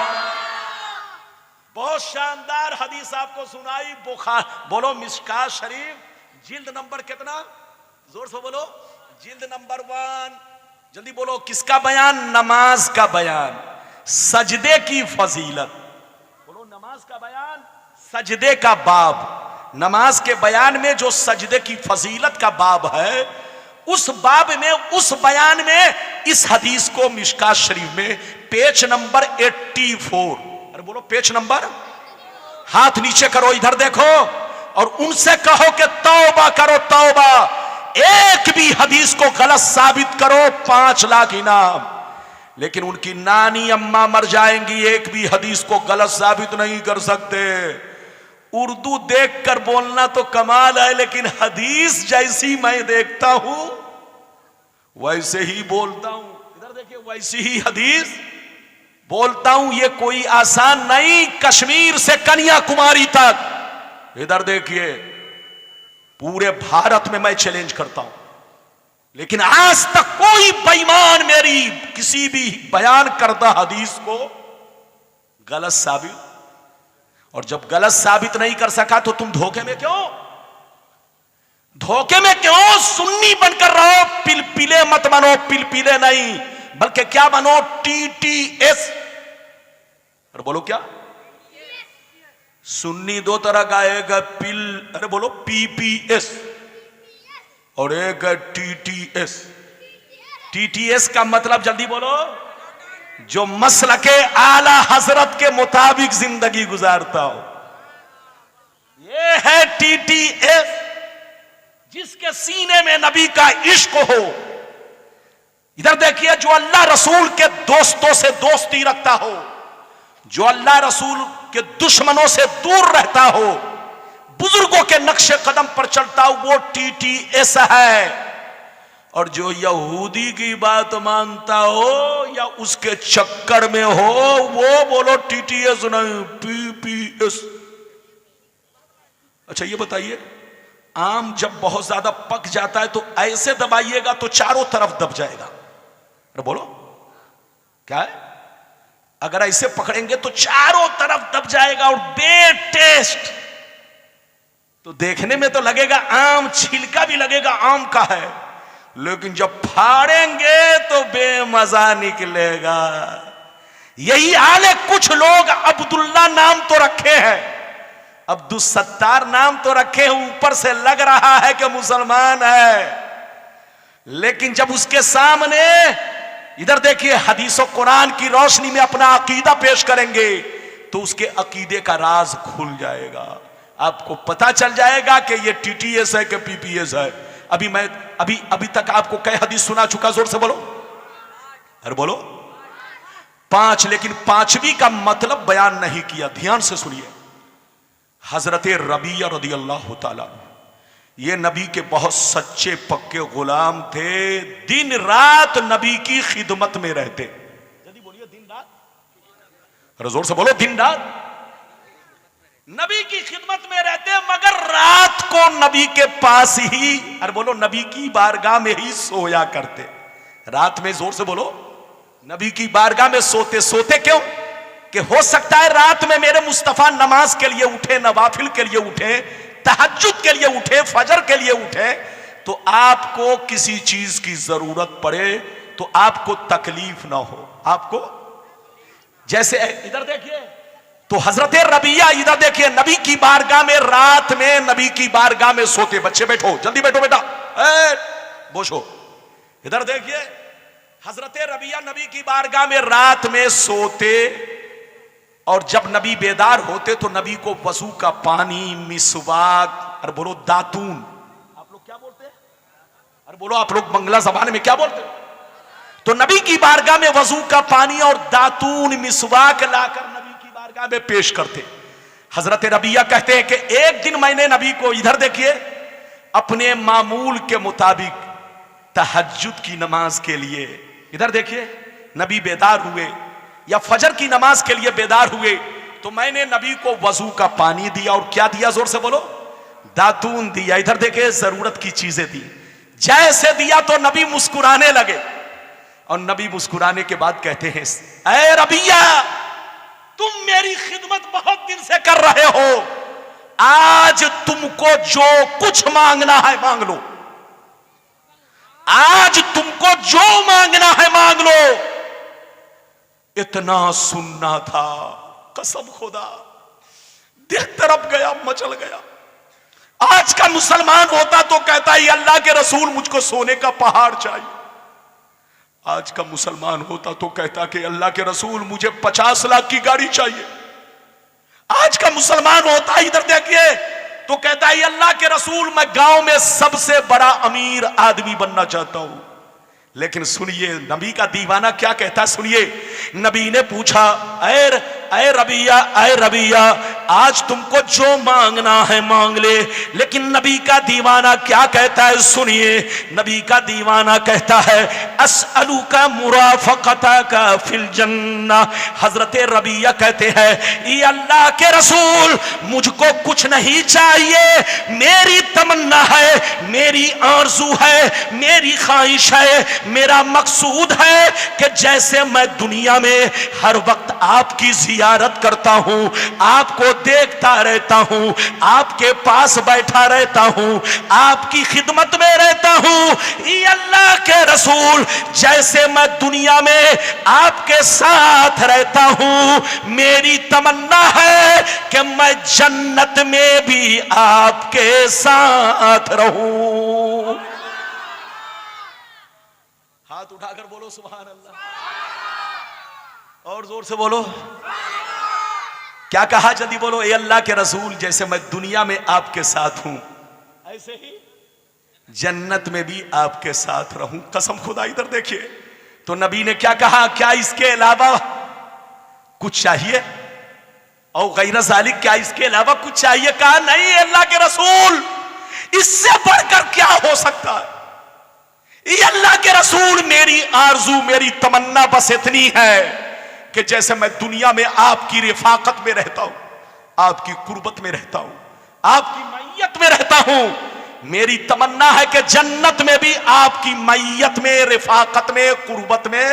बहुत शानदार हदीस आपको सुनाई। बुखारी, बोलो मिशकात शरीफ जिल्द नंबर कितना? जोर से बोलो, जिल्द नंबर 1। जल्दी बोलो, किसका बयान? नमाज का बयान, सजदे की फजीलत। नमाज का बयान, सजदे का बाब। नमाज के बयान में जो सजदे की फजीलत का बाब है, उस बाब में, उस बयान में इस हदीस को मिशकात शरीफ में पेज नंबर 84। अरे बोलो, पेज नंबर, हाथ नीचे करो, इधर देखो, और उनसे कहो कि तौबा करो, तौबा। एक भी हदीस को गलत साबित करो, 5 लाख इनाम। लेकिन उनकी नानी अम्मा मर जाएंगी, एक भी हदीस को गलत साबित नहीं कर सकते। उर्दू देखकर बोलना तो कमाल है, लेकिन हदीस जैसी मैं देखता हूं वैसे ही बोलता हूं। इधर देखिए, वैसी ही हदीस बोलता हूं। ये कोई आसान नहीं, कश्मीर से कन्याकुमारी तक। इधर देखिए, पूरे भारत में मैं चैलेंज करता हूं, लेकिन आज तक कोई बेईमान मेरी किसी भी बयान करदा हदीस को गलत साबित, और जब गलत साबित नहीं कर सका तो तुम धोखे में क्यों? धोखे में क्यों? सुन्नी बनकर रहो, पिलपिले मत बनो। पिलपिले नहीं, बल्कि क्या बनो? TTS। अरे बोलो क्या? सुन्नी 2 तरह का, एक पिल, अरे बोलो PPS, और एक TTS। TTS का मतलब जल्दी बोलो, जो मसलके आला हजरत के मुताबिक जिंदगी गुजारता हो, ये है TTS। जिसके सीने में नबी का इश्क हो। इधर देखिए, जो अल्लाह रसूल के दोस्तों से दोस्ती रखता हो, जो अल्लाह रसूल के दुश्मनों से दूर रहता हो, बुजुर्गों के नक्शे कदम पर चलता हो, वो TTS है। और जो यहूदी की बात मानता हो या उसके चक्कर में हो, वो बोलो TTS नहीं, PPS। अच्छा ये बताइए, आम जब बहुत ज्यादा पक जाता है तो ऐसे दबाइएगा तो चारों तरफ दब जाएगा। अरे बोलो क्या है? अगर ऐसे पकड़ेंगे तो चारों तरफ दब जाएगा, और बेटेस्ट। तो देखने में तो लगेगा आम, छिलका भी लगेगा आम का है, लेकिन जब फाड़ेंगे तो बेमजा निकलेगा। यही हाल है। कुछ लोग अब्दुल्ला नाम तो रखे हैं, अब्दुल सत्तार नाम तो रखे हैं, ऊपर से लग रहा है कि मुसलमान है, लेकिन जब उसके सामने इधर देखिए, हदीस और कुरान की रोशनी में अपना अकीदा पेश करेंगे तो उसके अकीदे का राज खुल जाएगा। आपको पता चल जाएगा कि ये टीटीएस है कि पीपीएस है। अभी तक आपको कई हदीस सुना चुका, जोर से बोलो, अरे बोलो, 5, लेकिन 5वीं का मतलब बयान नहीं किया। ध्यान से सुनिए। हजरत रबिया रदियल्लाहु ताला, ये नबी के बहुत सच्चे पक्के गुलाम थे, दिन रात नबी की खिदमत में रहते। जल्दी बोलिए, दिन रात, अरे जोर से बोलो, दिन रात नबी की खिदमत में रहते, मगर रात को नबी के पास ही, अरे बोलो, नबी की बारगाह में ही सोया करते। रात में, जोर से बोलो, नबी की बारगाह में सोते। सोते क्यों? कि हो सकता है रात में मेरे मुस्तफा नमाज के लिए उठे, नवाफिल के लिए उठे, तहज्जुद के लिए उठे, फजर के लिए उठे, तो आपको किसी चीज की जरूरत पड़े तो आपको तकलीफ ना हो। आपको जैसे इधर देखिए, तो हजरत रबिया इधर देखिए, नबी की बारगाह में, रात में नबी की बारगाह में सोते। बच्चे बैठो, जल्दी बैठो बेटा, बोशो। इधर देखिए, हजरत रबिया नबी की बारगाह में रात में सोते, और जब नबी बेदार होते तो नबी को वजू का पानी, मिसवाक, और बोलो दातून, आप लोग क्या बोलते हैं, अरे बोलो, आप लोग बंगला जबान में क्या बोलते हैं? तो नबी की बारगाह में वजू का पानी और दातून, मिसवाक लाकर नबी की बारगाह में पेश करते। हजरत रबिया कहते हैं कि एक दिन मैंने नबी को, इधर देखिए, अपने मामूल के मुताबिक तहज्जुद की नमाज के लिए, इधर देखिए, नबी बेदार हुए या फजर की नमाज के लिए बेदार हुए, तो मैंने नबी को वजू का पानी दिया, और क्या दिया, जोर से बोलो, दातून दिया। इधर देखिए, जरूरत की चीजें दी। जैसे दिया तो नबी मुस्कुराने लगे, और नबी मुस्कुराने के बाद कहते हैं, ऐ रबिया, तुम मेरी खिदमत बहुत दिन से कर रहे हो, आज तुमको जो कुछ मांगना है मांग लो, आज तुमको जो मांगना है मांग लो। इतना सुनना था, कसम खुदा, दिल तरफ गया, मचल गया। आज का मुसलमान होता तो कहता है, अल्लाह के रसूल, मुझको सोने का पहाड़ चाहिए। आज का मुसलमान होता तो कहता कि अल्लाह के रसूल, मुझे 50 लाख की गाड़ी चाहिए। आज का मुसलमान होता, इधर देखिए, तो कहता है, अल्लाह के रसूल, मैं गांव में सबसे बड़ा अमीर आदमी बनना चाहता हूं। लेकिन सुनिए, नबी का दीवाना क्या कहता, सुनिए। नबी ने पूछा, ऐ रबिया, आज तुमको जो मांगना है मांग ले। लेकिन नबी का दीवाना क्या कहता है, सुनिए। नबी का दीवाना कहता है, अस्अलुका मुराफकतका फिल जन्ना। हजरत रबिया कहते हैं, ये अल्लाह के रसूल, मुझको कुछ नहीं चाहिए, मेरी तमन्ना है, मेरी आरज़ू है, मेरी ख्वाहिश है, मेरा मकसूद है कि जैसे मैं दुनिया में हर वक्त आपकी जियारत करता हूं, आपको देखता रहता हूं, आपके पास बैठा रहता हूं, आपकी खिदमत में रहता हूं, ये अल्लाह के रसूल, जैसे मैं दुनिया में आपके साथ रहता हूं, मेरी तमन्ना है कि मैं जन्नत में भी आपके साथ रहूं। हाथ उठाकर बोलो सुभान अल्लाह, और जोर से बोलो। क्या कहा, जल्दी बोलो। ए अल्लाह के रसूल, जैसे मैं दुनिया में आपके साथ हूं, ऐसे ही जन्नत में भी आपके साथ रहूं, कसम खुदा। इधर देखिए, तो नबी ने क्या कहा, क्या इसके अलावा कुछ चाहिए? और गैर ज़ालिक, क्या इसके अलावा कुछ चाहिए? कहा नहीं अल्लाह के रसूल, इससे बढ़कर क्या हो सकता है? ये अल्लाह के रसूल, मेरी आरजू, मेरी तमन्ना बस इतनी है कि जैसे मैं दुनिया में आपकी रिफाकत में रहता हूं, आपकी कुर्बत में रहता हूं, आपकी मैयत में रहता हूं, मेरी तमन्ना है कि जन्नत में भी आपकी मैयत में, रिफाकत में, कुर्बत में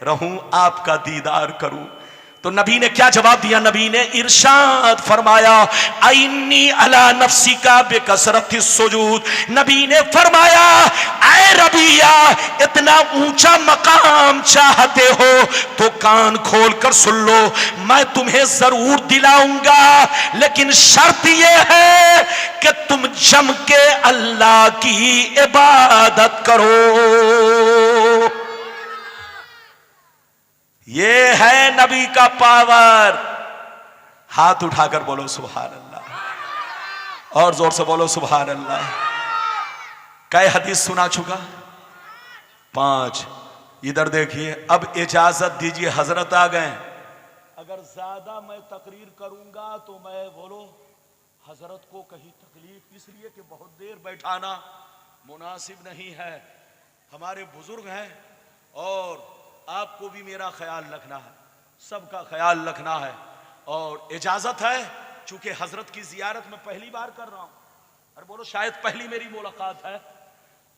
रहूं, आपका दीदार करूं। तो नबी ने क्या जवाब दिया? नबी ने इरशाद फरमाया, आइन्नी अला नफ्सी का बेकसरत सुजूद। नबी ने फरमाया, ऐ रबिया, इतना ऊंचा मकाम चाहते हो तो कान खोल कर सुन लो, मैं तुम्हें जरूर दिलाऊंगा, लेकिन शर्त यह है कि तुम जम के अल्लाह की इबादत करो। ये है नबी का पावर। हाथ उठाकर बोलो सुभान अल्लाह, और जोर से बोलो सुभान अल्लाह। कै हदीस सुना चुका? 5। इधर देखिए, अब इजाजत दीजिए, हजरत आ गए। अगर ज्यादा मैं तकरीर करूंगा तो मैं बोलो हजरत को कहीं तकलीफ, इसलिए कि बहुत देर बैठाना मुनासिब नहीं है। हमारे बुजुर्ग हैं और आपको भी मेरा ख्याल रखना है, सबका ख्याल रखना है। और इजाजत है, चूंकि हजरत की जियारत में पहली बार कर रहा हूं, और बोलो शायद पहली मेरी मुलाकात है।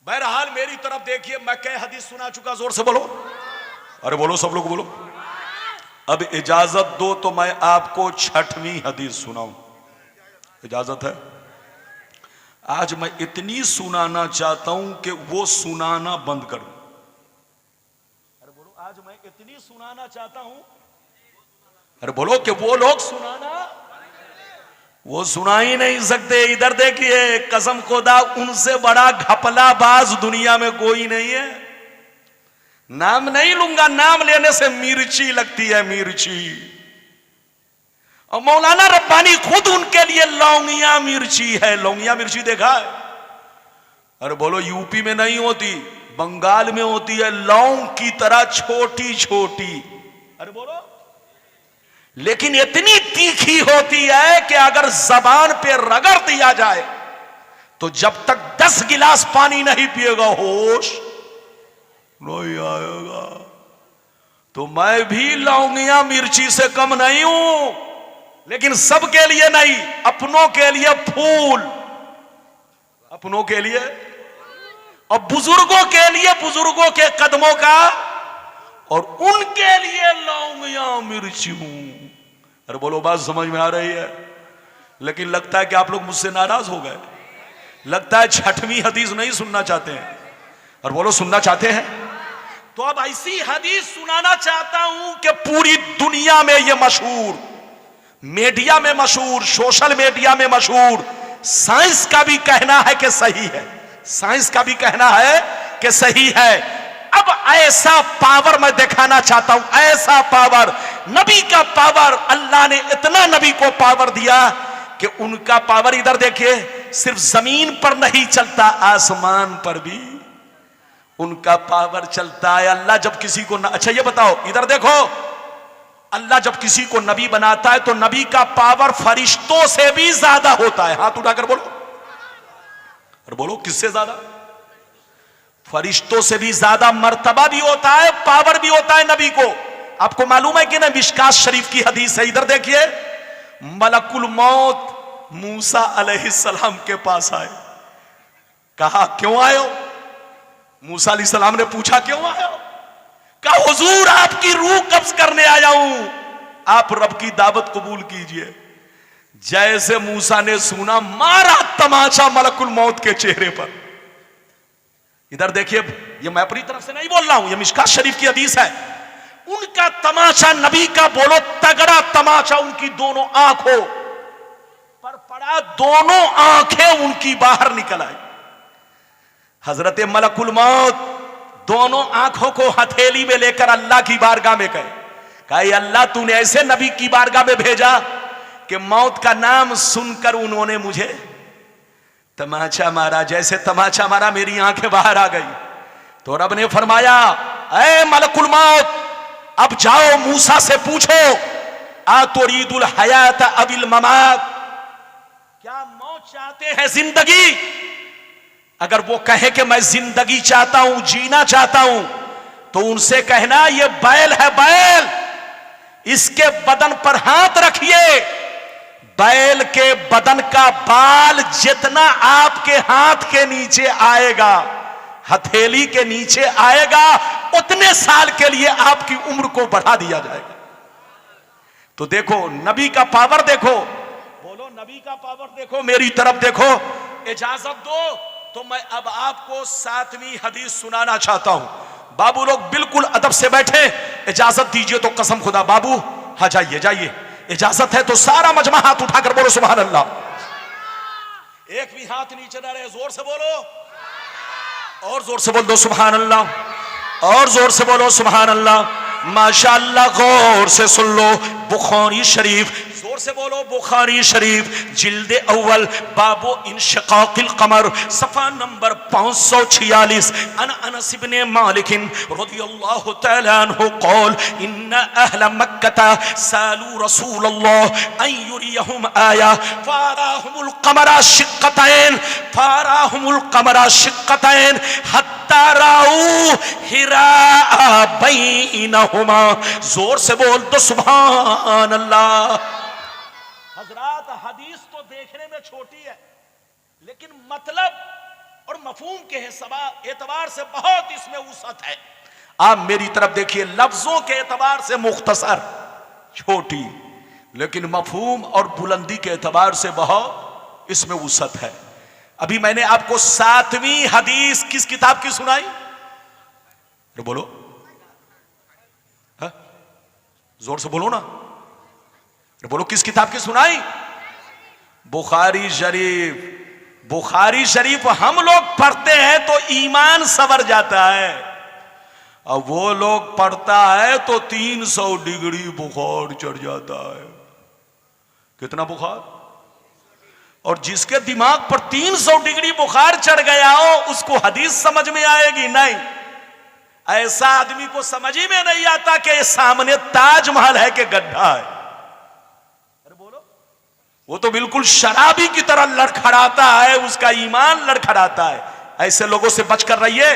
बहरहाल मेरी तरफ देखिए, मैं कई हदीस सुना चुका, जोर से बोलो, अरे बोलो सब लोग बोलो। अब इजाजत दो तो मैं आपको 6वीं हदीस सुनाऊं, इजाजत है? आज मैं इतनी सुनाना चाहता हूं कि वो सुनाना बंद कर दूं। अरे बोलो, आज मैं इतनी सुनाना चाहता हूं, अरे बोलो कि वो लोग सुनाना, वो सुना ही नहीं सकते। इधर देखिए, कसम खुदा उनसे बड़ा घपलाबाज दुनिया में कोई नहीं है। नाम नहीं लूंगा, नाम लेने से मिर्ची लगती है, मिर्ची। और मौलाना रब्बानी खुद उनके लिए लौंगिया मिर्ची है। लौंगिया मिर्ची देखा है? अरे बोलो, यूपी में नहीं होती, बंगाल में होती है, लौंग की तरह छोटी छोटी। अरे बोलो, लेकिन इतनी तीखी होती है कि अगर जबान पे रगड़ दिया जाए तो जब तक 10 गिलास पानी नहीं पिएगा होश नहीं आएगा। तो मैं भी लौंगिया मिर्ची से कम नहीं हूं, लेकिन सबके लिए नहीं, अपनों के लिए फूल, अपनों के लिए और बुजुर्गों के लिए, बुजुर्गों के कदमों का, और उनके लिए लौंगिया मिर्ची हूं। अरे बोलो, बात समझ में आ रही है? लेकिन लगता है कि आप लोग मुझसे नाराज हो गए। लगता है 6वीं हदीस नहीं सुनना चाहते हैं। और बोलो, सुनना चाहते हैं? तो अब ऐसी हदीस सुनाना चाहता हूं कि पूरी दुनिया में ये मशहूर, मीडिया में मशहूर, सोशल मीडिया में मशहूर, साइंस का भी कहना है कि सही है, साइंस का भी कहना है कि सही है। अब ऐसा पावर मैं दिखाना चाहता हूं, ऐसा पावर, नबी का पावर। अल्लाह ने इतना नबी को पावर दिया कि उनका पावर, इधर देखिए, सिर्फ जमीन पर नहीं चलता, आसमान पर भी उनका पावर चलता है। अल्लाह जब किसी को अच्छा ये बताओ, इधर देखो, अल्लाह जब किसी को नबी बनाता है तो नबी का पावर फरिश्तों से भी ज्यादा होता है। हाथ उठाकर बोलो, और बोलो किससे ज्यादा? फरिश्तों से भी ज्यादा मर्तबा भी होता है, पावर भी होता है नबी को। आपको मालूम है कि ना, मिशकात शरीफ की हदीस है, इधर देखिए, मलकुल मौत मूसा अलैहिस्सलाम के पास आए। कहा क्यों आए हो? मूसा अलैहिस्सलाम ने पूछा क्यों आए हो? कहा हुजूर, आपकी रूह कब्ज करने आया हूं, आप रब की दावत कबूल कीजिए। जैसे मूसा ने सुना, मारा तमाचा मलकुल मौत के चेहरे पर। इधर देखिए, ये मैं अपनी तरफ से नहीं बोल रहा हूं, ये मिशकात शरीफ की हदीस है। उनका तमाचा, नबी का बोलो तगड़ा तमाचा, उनकी दोनों आंखों पर पड़ा, दोनों आंखें उनकी बाहर निकल आई। हजरत मलकुल मौत दोनों आंखों को हथेली में लेकर अल्लाह की बारगाह में गए। कहा अल्लाह, तूने ऐसे नबी की बारगाह में भेजा कि मौत का नाम सुनकर उन्होंने मुझे तमाचा मारा। जैसे तमाचा मारा, मेरी आंखें बाहर आ गई। तो रब ने फरमाया, ऐ मलकुल मौत, अब जाओ मूसा से पूछो, आ तुरीदुल हयात अबिल ममात, क्या मौत चाहते हैं जिंदगी? अगर वो कहे कि मैं जिंदगी चाहता हूं, जीना चाहता हूं, तो उनसे कहना ये बैल है, बैल, इसके बदन पर हाथ रखिए। बैल के बदन का बाल जितना आपके हाथ के नीचे आएगा, हथेली के नीचे आएगा, उतने साल के लिए आपकी उम्र को बढ़ा दिया जाएगा। तो देखो नबी का पावर, देखो, बोलो नबी का पावर देखो, मेरी तरफ देखो। इजाजत दो तो मैं अब आपको 7वीं हदीस सुनाना चाहता हूं। बाबू लोग बिल्कुल अदब से बैठे, इजाजत दीजिए तो कसम खुदा। बाबू हाँ, जाइए जाइए, इजाजत है तो सारा मजमा हाथ उठाकर बोलो सुभान अल्लाह। एक भी हाथ नीचे ना रहे, जोर से बोलो, और जोर से बोल दो सुभान अल्लाह, और जोर से बोलो सुभान अल्लाह। माशाअल्लाह, गौर से सुन लो। बुखारी शरीफ, जोर से बोलो, बुखारी शरीफ जिल्दे अव्वल बाबो इंशिकाकिल कमर सफा नंबर 546। अनस इब्ने मालिक रज़ियल्लाहु तआला अन्हु क़ाल इन्ना अहल मक्का सालू रसूलल्लाह अन युरियहुम आया फाराहुमुल कमरा शिक्कतैन फाराहुमुल कमरा शिक्कतैन हत्ता राऊ हिरा बैनहुमा। जोर से बोल तो सुभान अल्लाह। हजरात, हदीस तो देखने में छोटी है, लेकिन मतलब और मफहूम के एतबार से बहुत इसमें वुसअत है। आप मेरी तरफ देखिए, लफ्जों के एतबार से मुख्तसर छोटी, लेकिन मफहूम और बुलंदी के एतबार से बहुत इसमें वुसअत है। अभी मैंने आपको 7वीं हदीस किस किताब की सुनाई? तो बोलो, हा? जोर से बोलो ना, तो बोलो, किस किताब की सुनाई? बुखारी शरीफ। बुखारी शरीफ हम लोग पढ़ते हैं तो ईमान सवर जाता है, और वो लोग पढ़ता है तो 300 डिग्री बुखार चढ़ जाता है। कितना बुखार? और जिसके दिमाग पर 300 डिग्री बुखार चढ़ गया हो उसको हदीस समझ में आएगी? नहीं। ऐसा आदमी को समझ ही में नहीं आता कि सामने ताजमहल है कि गड्ढा है। अरे बोलो, वो तो बिल्कुल शराबी की तरह लड़खड़ाता है, उसका ईमान लड़खड़ाता है। ऐसे लोगों से बचकर रहिए।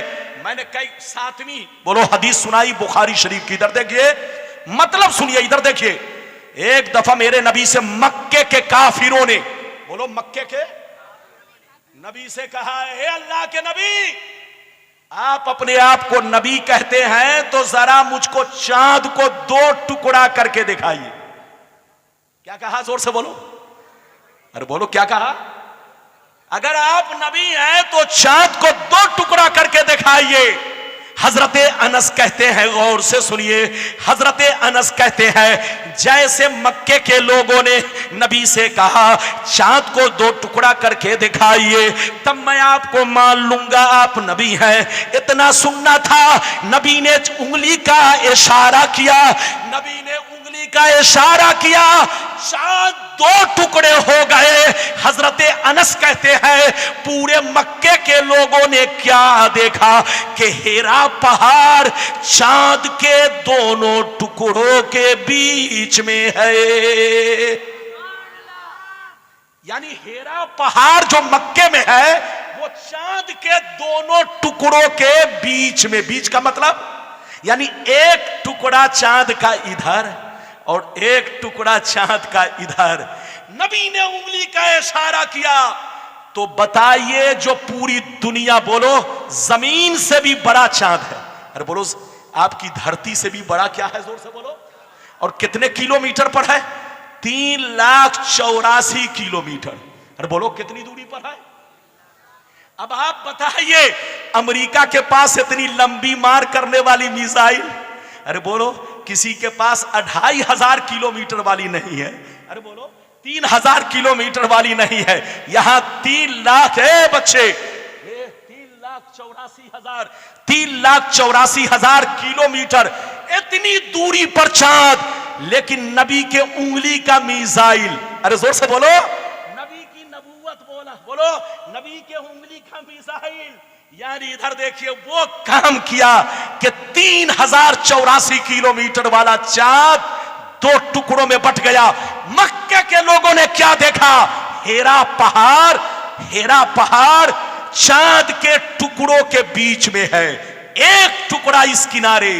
मैंने कई 7वीं बोलो हदीस सुनाई बुखारी शरीफ की। इधर देखिए, मतलब सुनिए, इधर देखिए। एक दफा मेरे नबी से मक्के के काफिरों ने, बोलो मक्के के नबी से कहा, हे अल्लाह के नबी, आप अपने आप को नबी कहते हैं तो जरा मुझको चांद को 2 टुकड़ा करके दिखाइए। क्या कहा? जोर से बोलो। अरे बोलो, क्या कहा? अगर आप नबी हैं तो चांद को 2 टुकड़ा करके दिखाइए। हजरते अनस कहते हैं, गौर से सुनिए, हजरते अनस कहते हैं जैसे मक्के के लोगों ने नबी से कहा चांद को 2 टुकड़ा करके दिखाइए, तब मैं आपको मान लूंगा आप नबी हैं। इतना सुनना था, नबी ने उंगली का इशारा किया, नबी ने उंगली का इशारा किया, चांद 2 टुकड़े हो गए। हजरते अनस कहते हैं पूरे मक्के के लोगों ने क्या देखा कि हेरा पहाड़ चांद के दोनों टुकड़ों के बीच में है। यानी हेरा पहाड़ जो मक्के में है वो चांद के दोनों टुकड़ों के बीच में। बीच का मतलब यानी एक टुकड़ा चांद का इधर और एक टुकड़ा चांद का इधर। नबी ने उंगली का इशारा किया तो बताइए जो पूरी दुनिया, बोलो, जमीन से भी बड़ा चांद है। अरे बोलो, आपकी धरती से भी बड़ा क्या है? जोर से बोलो। और कितने किलोमीटर पर है? 3,84,000 किलोमीटर। अरे बोलो, कितनी दूरी पर है? अब आप बताइए, अमेरिका के पास इतनी लंबी मार करने वाली मिसाइल, अरे बोलो, किसी के पास 2,500 किलोमीटर वाली नहीं है। अरे बोलो, 3,000 किलोमीटर वाली नहीं है। यहां 3 लाख है बच्चे, 3,84,000 किलोमीटर, इतनी दूरी पर चांद, लेकिन नबी के उंगली का मिसाइल। अरे जोर से बोलो, नबी की नबूवत बोला, बोलो, नबी के उंगली का मिसाइल। यानी इधर देखिए, वो काम किया कि 3,084 किलोमीटर वाला चांद 2 टुकड़ों में बट गया। मक्के के लोगों ने क्या देखा? हेरा पहाड़, हेरा पहाड़ चांद के टुकड़ों के बीच में है। एक टुकड़ा इस किनारे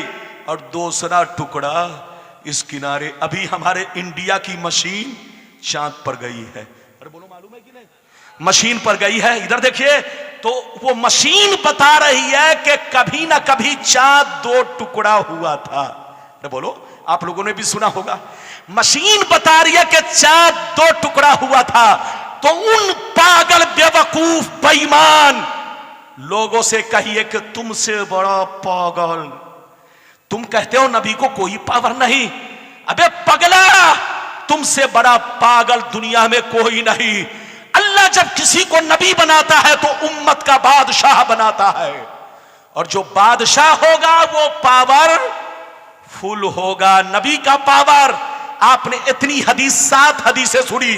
और दूसरा टुकड़ा इस किनारे। अभी हमारे इंडिया की मशीन चांद पर गई है। अरे बोलो, मालूम है कि नहीं? मशीन पर गई है। इधर देखिए, तो वो मशीन बता रही है कि कभी ना कभी चांद 2 टुकड़ा हुआ था। अरे बोलो, आप लोगों ने भी सुना होगा, मशीन बता रही है कि चांद 2 टुकड़ा हुआ था। तो उन पागल, बेवकूफ, बेईमान लोगों से कहिए कि तुमसे बड़ा पागल, तुम कहते हो नबी को कोई पावर नहीं। अबे पगला, तुमसे बड़ा पागल दुनिया में कोई नहीं। अल्लाह जब किसी को नबी बनाता है तो उम्मत का बादशाह बनाता है, और जो बादशाह होगा वो पावर फुल होगा नबी का पावर। आपने इतनी हदीस 7 हदीसें सुनी,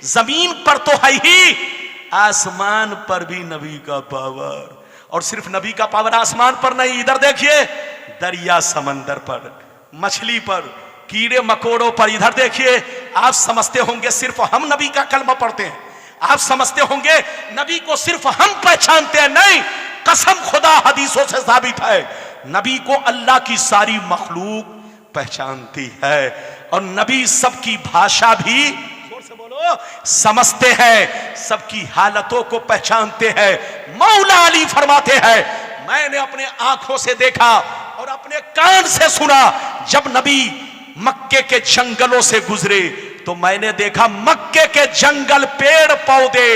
जमीन पर तो है ही, आसमान पर भी नबी का पावर। और सिर्फ नबी का पावर आसमान पर नहीं, इधर देखिए, दरिया समंदर पर, मछली पर, कीड़े मकोड़ों पर। इधर देखिए, आप समझते होंगे सिर्फ हम नबी का कलमा पढ़ते हैं, आप समझते होंगे नबी को सिर्फ हम पहचानते हैं। नहीं, कसम खुदा हदीसों से साबित है, नबी को अल्लाह की सारी मखलूक पहचानती है। और नबी सबकी भाषा भी, जोर से बोलो, समझते हैं, सबकी हालतों को पहचानते हैं। मौला अली फरमाते हैं, मैंने अपने आंखों से देखा और अपने कान से सुना, जब नबी मक्के के जंगलों से गुजरे तो मैंने देखा मक्के के जंगल, पेड़ पौधे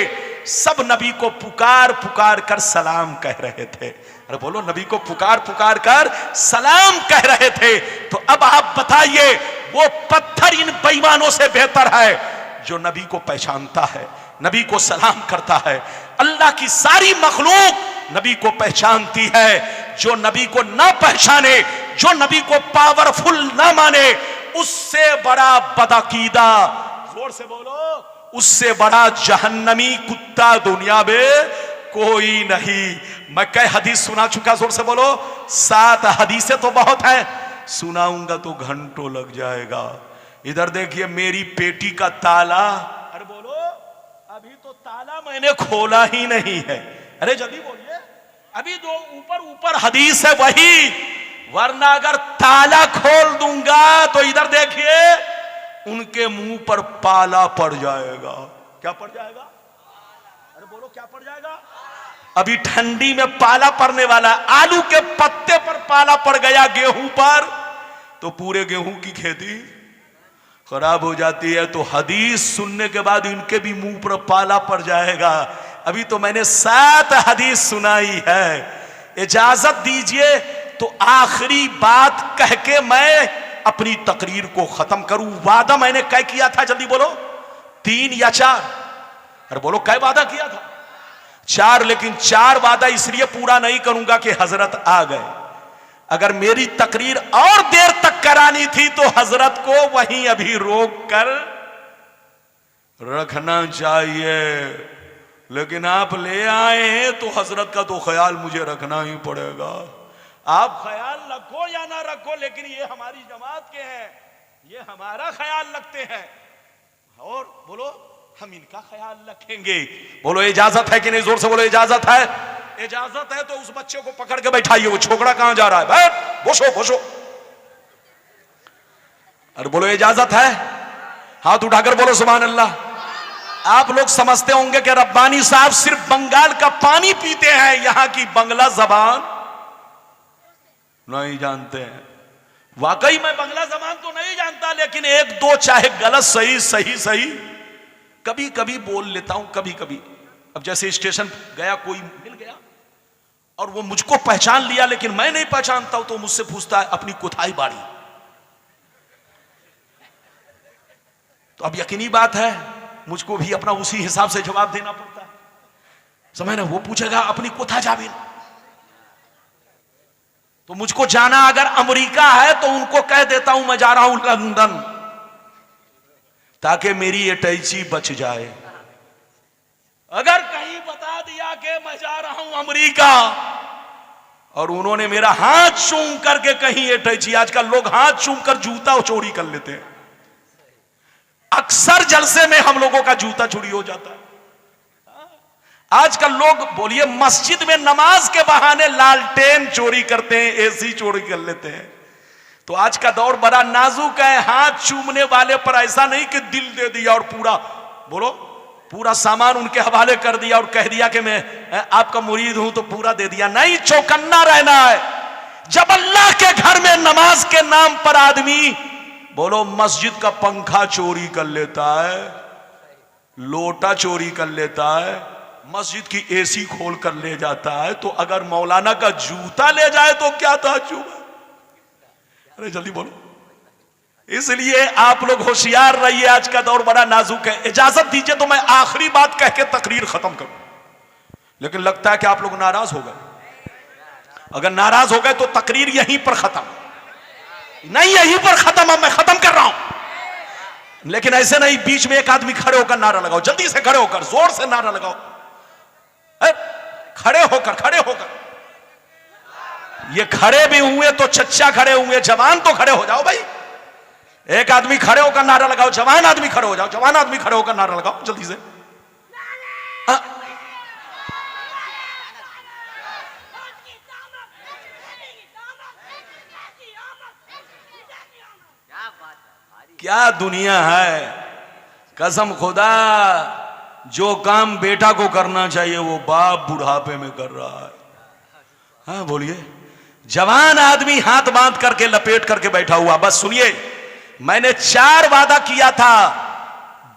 सब नबी को पुकार पुकार कर सलाम कह रहे थे। अरे बोलो, नबी को पुकार पुकार कर सलाम कह रहे थे। तो अब आप बताइए, वो पत्थर इन बेईमानों से बेहतर है जो नबी को पहचानता है, नबी को सलाम करता है। अल्लाह की सारी मखलूक नबी को पहचानती है। जो नबी को ना पहचाने, जो नबी को पावरफुल ना माने, उससे बड़ा बदअकीदा, जोर से बोलो, उससे बड़ा जहन्नमी कुत्ता दुनिया में कोई नहीं। मैं कई हदीस सुना चुका, जोर से बोलो, 7 हदीसें तो बहुत है, सुनाऊंगा तो घंटों लग जाएगा। इधर देखिए, मेरी पेटी का ताला, अरे बोलो, अभी तो ताला मैंने खोला ही नहीं है। अरे जल्दी बोलिए, अभी जो ऊपर ऊपर हदीस है वही, वरना अगर ताला खोल दूंगा तो इधर देखिए, उनके मुंह पर पाला पड़ जाएगा। क्या पड़ जाएगा? अरे बोलो, क्या पड़ जाएगा? अभी ठंडी में पाला पड़ने वाला, आलू के पत्ते पर पाला पड़ गया गेहूं पर, तो पूरे गेहूं की खेती खराब हो जाती है। तो हदीस सुनने के बाद इनके भी मुंह पर पाला पड़ जाएगा। अभी तो मैंने 7 हदीस सुनाई है। इजाजत दीजिए तो आखिरी बात कह के मैं अपनी तकरीर को खत्म करूं। वादा मैंने क्या किया था, जल्दी बोलो, 3 या 4? अरे बोलो, क्या वादा किया था? 4। लेकिन 4 वादा इसलिए पूरा नहीं करूंगा कि हजरत आ गए। अगर मेरी तकरीर और देर तक करानी थी तो हजरत को वहीं अभी रोक कर रखना चाहिए, लेकिन आप ले आए हैं तो हजरत का तो ख्याल मुझे रखना ही पड़ेगा। आप ख्याल रखो या ना रखो, लेकिन ये हमारी जमात के हैं, ये हमारा ख्याल रखते हैं, और बोलो, हम इनका ख्याल रखेंगे। बोलो, इजाजत है कि नहीं? जोर से बोलो, इजाजत है। इजाजत है तो उस बच्चे को पकड़ के बैठाइए। वो छोकरा कहां जा रहा है? बैठ, बोसो बोसो। अरे बोलो, इजाजत है? हाथ उठाकर बोलो सुभान अल्लाह। आप लोग समझते होंगे कि रब्बानी साहब सिर्फ बंगाल का पानी पीते हैं, यहां की बंगला जबान नहीं जानते हैं। वाकई मैं बंगला जबान तो नहीं जानता, लेकिन 1-2 चाहे गलत सही सही सही कभी कभी बोल लेता हूं, कभी कभी। अब जैसे स्टेशन गया, कोई मिल गया और वो मुझको पहचान लिया, लेकिन मैं नहीं पहचानता हूं, तो मुझसे पूछता है अपनी कोथाई बाड़ी। तो अब यकीनी बात है, मुझको भी अपना उसी हिसाब से जवाब देना पड़ता है। समझ ना? वो पूछेगा अपनी कोथा जाबिन, तो मुझको जाना अगर अमेरिका है तो उनको कह देता हूं मैं जा रहा हूं लंदन, ताकि मेरी अटैची बच जाए। अगर कहीं बता दिया कि मैं जा रहा हूं अमेरिका और उन्होंने मेरा हाथ चूम करके कहीं अटैची, आजकल लोग हाथ चूम कर जूता चोरी कर लेते हैं। अक्सर जलसे में हम लोगों का जूता चोरी हो जाता है। आजकल लोग, बोलिए, मस्जिद में नमाज के बहाने लालटेन चोरी करते हैं, एसी चोरी कर लेते हैं। तो आज का दौर बड़ा नाजुक है। हाथ चूमने वाले पर ऐसा नहीं कि दिल दे दिया और पूरा, बोलो, पूरा सामान उनके हवाले कर दिया और कह दिया कि मैं आपका मुरीद हूं तो पूरा दे दिया। नहीं, चौकन्ना रहना है। जब अल्लाह के घर में नमाज के नाम पर आदमी, बोलो, मस्जिद का पंखा चोरी कर लेता है, लोटा चोरी कर लेता है, मस्जिद की एसी खोल कर ले जाता है, तो अगर मौलाना का जूता ले जाए तो क्या ताज्जुब है? अरे जल्दी बोलो। इसलिए आप लोग होशियार रहिए, आज का दौर बड़ा नाजुक है। इजाजत दीजिए तो मैं आखिरी बात कह के तकरीर खत्म करूं, लेकिन लगता है कि आप लोग नाराज हो गए। अगर नाराज हो गए तो तकरीर यहीं पर खत्म। नहीं, यहीं पर खत्म, अब मैं खत्म कर रहा हूं। लेकिन ऐसे नहीं बीच में एक आदमी खड़े होकर नारा लगाओ, जल्दी से खड़े होकर जोर से नारा लगाओ, खड़े होकर, खड़े होकर। ये खड़े भी हुए तो चच्चा खड़े हुए, जवान तो खड़े हो जाओ भाई। एक आदमी खड़े होकर नारा लगाओ, जवान आदमी खड़े हो जाओ, जवान आदमी खड़े होकर नारा लगाओ जल्दी से। क्या दुनिया है, कसम खुदा, जो काम बेटा को करना चाहिए वो बाप बुढ़ापे में कर रहा है। हाँ बोलिए। जवान आदमी हाथ बांध करके लपेट करके बैठा हुआ। बस सुनिए, मैंने 4 वादा किया था,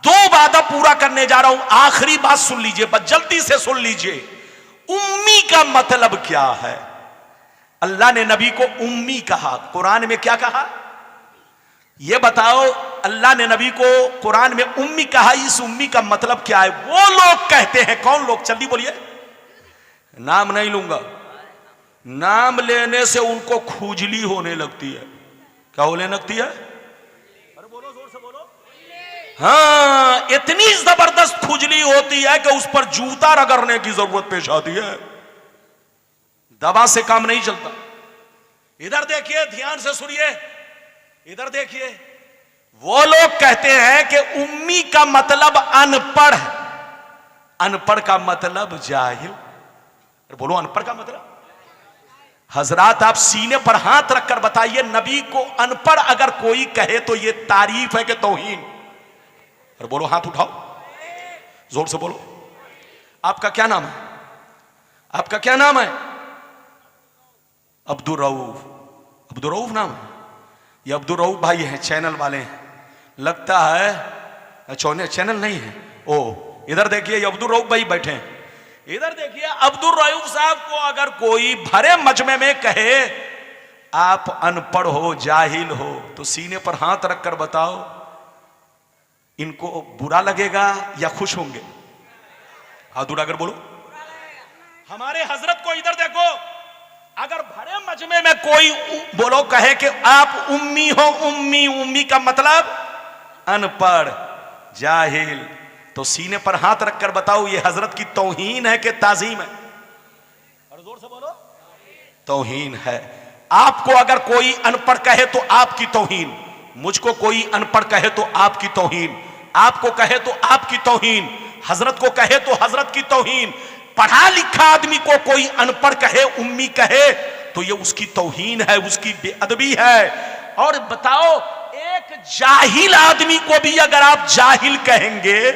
2 वादा पूरा करने जा रहा हूं। आखिरी बात सुन लीजिए, बस जल्दी से सुन लीजिए। उम्मी का मतलब क्या है? अल्लाह ने नबी को उम्मी कहा, कुरान में क्या कहा यह बताओ। अल्लाह ने नबी को कुरान में उम्मी कहा, इस उम्मी का मतलब क्या है? वो लोग कहते हैं, कौन लोग? जल्दी बोलिए, नाम नहीं लूंगा। नाम लेने से उनको खुजली होने लगती है। क्या होने लगती है? अरे बोलो, जोर से बोलो। हाँ, इतनी जबरदस्त खुजली होती है कि उस पर जूता रगड़ने की जरूरत पेश आती है। दवा से काम नहीं चलता। इधर देखिए, ध्यान से सुनिए, इधर देखिए। वो लोग कहते हैं कि उम्मी का मतलब अनपढ़ है, अनपढ़ का मतलब जाहिल। बोलो, अनपढ़ का मतलब? हजरात, आप सीने पर हाथ रखकर बताइए, नबी को अनपढ़ अगर कोई कहे तो ये तारीफ है कि तौहीन? अरे बोलो, हाथ उठाओ, जोर से बोलो। आपका क्या नाम है? आपका क्या नाम है? अब्दुल रऊफ। अब्दुल रऊफ नाम है? ये अब्दुल रऊफ भाई हैं, चैनल वाले हैं लगता है। चैनल नहीं है। ओ इधर देखिए, ये अब्दुल रऊफ भाई बैठे हैं। इधर देखिए, अब्दुल रऊफ साहब को अगर कोई भरे मजमे में कहे आप अनपढ़ हो, जाहिल हो, तो सीने पर हाथ रखकर बताओ, इनको बुरा लगेगा या खुश होंगे? हाथ उठाकर बोलो। हमारे हजरत को इधर देखो, अगर भरे मजमे में कोई बोलो कहे कि आप उम्मी हो, उम्मी, उम्मी का मतलब अनपढ़, जाहिल, तो सीने पर हाथ रखकर बताओ ये हजरत की तौहीन है कि ताजीम है? और जोर से बोलो, तौहीन है। आपको अगर कोई अनपढ़ कहे तो आपकी तौहीन, मुझको कोई अनपढ़ कहे तो आपकी तौहीन, आपको कहे तो आपकी तौहीन, हजरत को कहे तो हजरत की तौहीन। पढ़ा लिखा आदमी को कोई अनपढ़ कहे, उम्मी कहे, तो ये उसकी तौहीन है, उसकी बेअदबी है। और बताओ, एक जाहिल आदमी को भी अगर आप जाहिल कहेंगे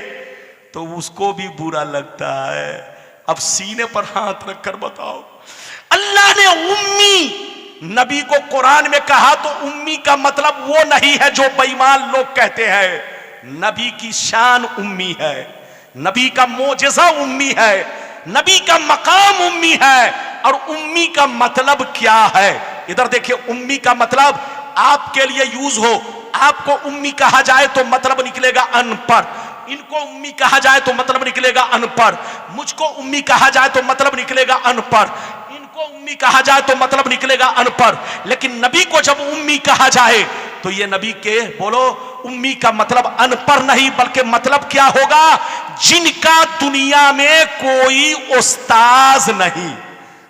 तो उसको भी बुरा लगता है। अब सीने पर हाथ रखकर बताओ, अल्लाह ने उम्मी नबी को कुरान में कहा तो उम्मी का मतलब वो नहीं है जो बेईमान लोग कहते हैं। नबी की शान उम्मी है, नबी का मोजज़ा उम्मी है, नबी का मकाम उम्मी है। और उम्मी का मतलब क्या है? इधर देखिए, उम्मी का मतलब आपके लिए यूज हो, आपको उम्मी कहा जाए तो मतलब निकलेगा अनपढ़, इनको उम्मी कहा जाए तो मतलब निकलेगा अनपढ़, मुझको उम्मी कहा जाए तो मतलब निकलेगा अनपढ़, इनको उम्मी कहा जाए तो मतलब निकलेगा अनपढ़। लेकिन नबी को जब उम्मी कहा जाए तो ये नबी के बोलो, उम्मी का मतलब अनपढ़ नहीं, बल्कि मतलब क्या होगा? जिनका दुनिया में कोई उस्ताज नहीं।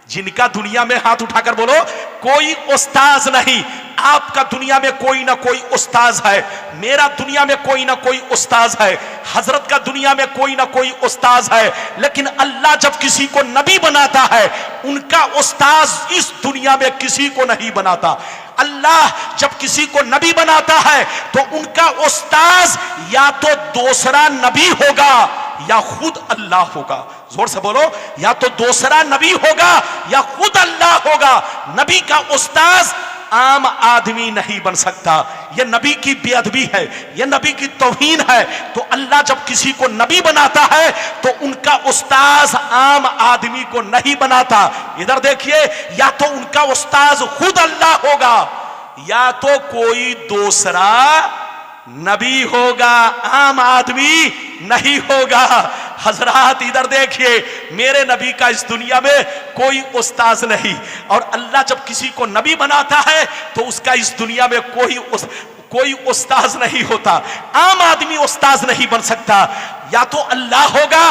जिनका दुनिया में, हाथ उठाकर बोलो, कोई उस्ताज नहीं। आपका दुनिया में कोई ना कोई उस्ताज है, मेरा दुनिया में कोई ना कोई उस्ताज है, हजरत का दुनिया में कोई ना कोई उस्ताज है। लेकिन अल्लाह जब किसी को नबी बनाता है, उनका उस्ताज इस दुनिया में किसी को नहीं बनाता। अल्लाह जब किसी को नबी बनाता है तो उनका उस्ताज या तो दूसरा नबी होगा या खुद अल्लाह होगा। जोर से बोलो, या तो दूसरा नबी होगा या खुद अल्लाह होगा। नबी का उस्ताज आम आदमी नहीं बन सकता। यह नबी की बेअदबी है, यह नबी की तौहीन है। तो अल्लाह जब किसी को नबी बनाता है तो उनका उस्ताज आम आदमी को नहीं बनाता। इधर देखिए, या तो उनका उस्ताज खुद अल्लाह होगा या तो कोई दूसरा नबी होगा, आम आदमी नहीं होगा। हजरात इधर देखिए, मेरे नबी का इस दुनिया में कोई उस्ताद नहीं, और अल्लाह जब किसी को नबी बनाता है तो उसका इस दुनिया में कोई उस्ताद नहीं होता। आम आदमी उस्ताद नहीं बन सकता, या तो अल्लाह होगा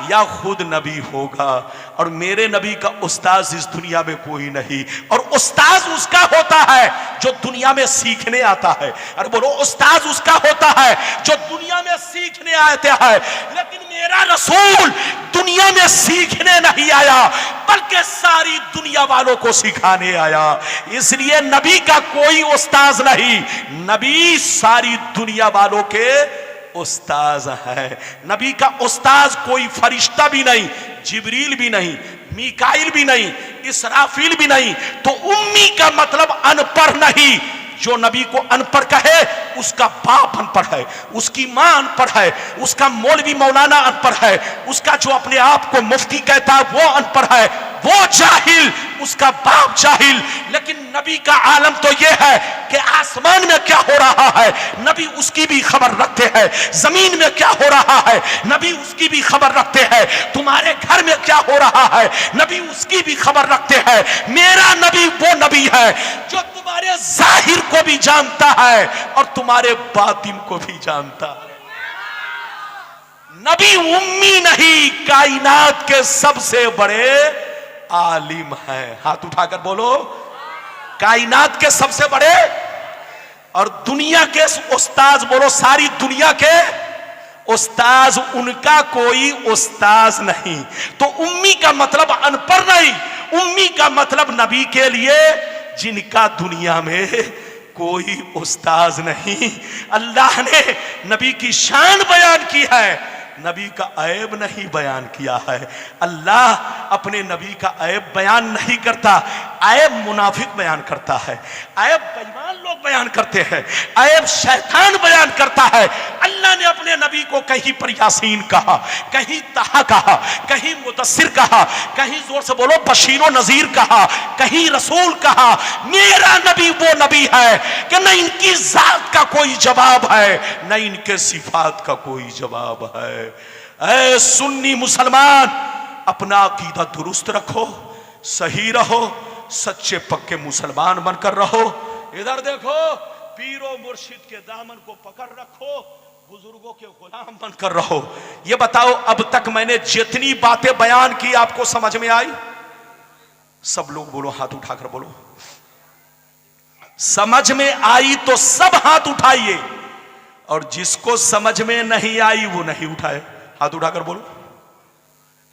या खुद नबी होगा, और मेरे नबी का उस्ताद इस दुनिया में कोई नहीं। और उस्ताद उसका होता है जो दुनिया में सीखने आता है। अरे बोलो, उस्ताद उसका होता है जो दुनिया में सीखने आता है। लेकिन मेरा रसूल दुनिया में सीखने नहीं आया, बल्कि सारी दुनिया वालों को सिखाने आया। इसलिए नबी का कोई उस्ताद नहीं, नबी सारी दुनिया वालों के उस्ताद है। नबी का उस्ताद कोई फरिश्ता भी नहीं, जिब्रील भी नहीं, मीकाइल भी नहीं, इसराफील भी नहीं। तो उम्मी का मतलब अनपढ़ नहीं। जो नबी को अनपढ़ कहे उसका बाप अनपढ़ है, उसकी मां अनपढ़ है, उसका मौलवी मौलाना अनपढ़ है, उसका जो अपने आप को मुफ्ती कहता है वो अनपढ़ है, वो जाहिल, उसका बाप जाहिल। लेकिन नबी का आलम तो यह है कि आसमान में क्या हो रहा है नबी उसकी भी खबर रखते हैं, जमीन में क्या हो रहा है नबी उसकी भी खबर रखते हैं, तुम्हारे घर में क्या हो रहा है नबी उसकी भी खबर रखते हैं। मेरा नबी वो नबी है जो तुम्हारे जाहिर को भी जानता है और तुम्हारे बातिन को भी जानता है। नबी उम्मी नहीं, कायनात के सबसे बड़े आलिम है। हाथ उठाकर बोलो, कायनात के सबसे बड़े, और दुनिया के उस्ताद बोलो, सारी दुनिया के उस्ताद, उनका कोई उस्ताद नहीं। तो उम्मी का मतलब अनपढ़ नहीं, उम्मी का मतलब नबी के लिए जिनका दुनिया में कोई उस्ताद नहीं। अल्लाह ने नबी की शान बयान की है, नबी का ऐब नहीं बयान किया है। अल्लाह अपने नबी का ऐब बयान नहीं करता, ऐब मुनाफिक बयान करता है, ऐब बेईमान लोग बयान करते हैं, ऐब शैतान बयान करता है। अल्लाह ने अपने नबी को कहीं पर यासीन कहा, कहीं तहा कहा, कहीं मुदस्सिर कहा, कहीं जोर से बोलो बशीरो नजीर कहा, कहीं रसूल कहा। मेरा नबी वो नबी है कि न इनकी जात का कोई जवाब है, न इनके सिफात का कोई जवाब है। ऐ सुन्नी मुसलमान, अपना अकीदा दुरुस्त रखो, सही रहो, सच्चे पक्के मुसलमान बनकर रहो। इधर देखो, पीरो मुर्शिद के दामन को पकड़ रखो, बुजुर्गों के गुलाम बनकर रहो। ये बताओ, अब तक मैंने जितनी बातें बयान की आपको समझ में आई? सब लोग बोलो, हाथ उठाकर बोलो, समझ में आई तो सब हाथ उठाइए, और जिसको समझ में नहीं आई वो नहीं उठाए। हाथ उठाकर बोलो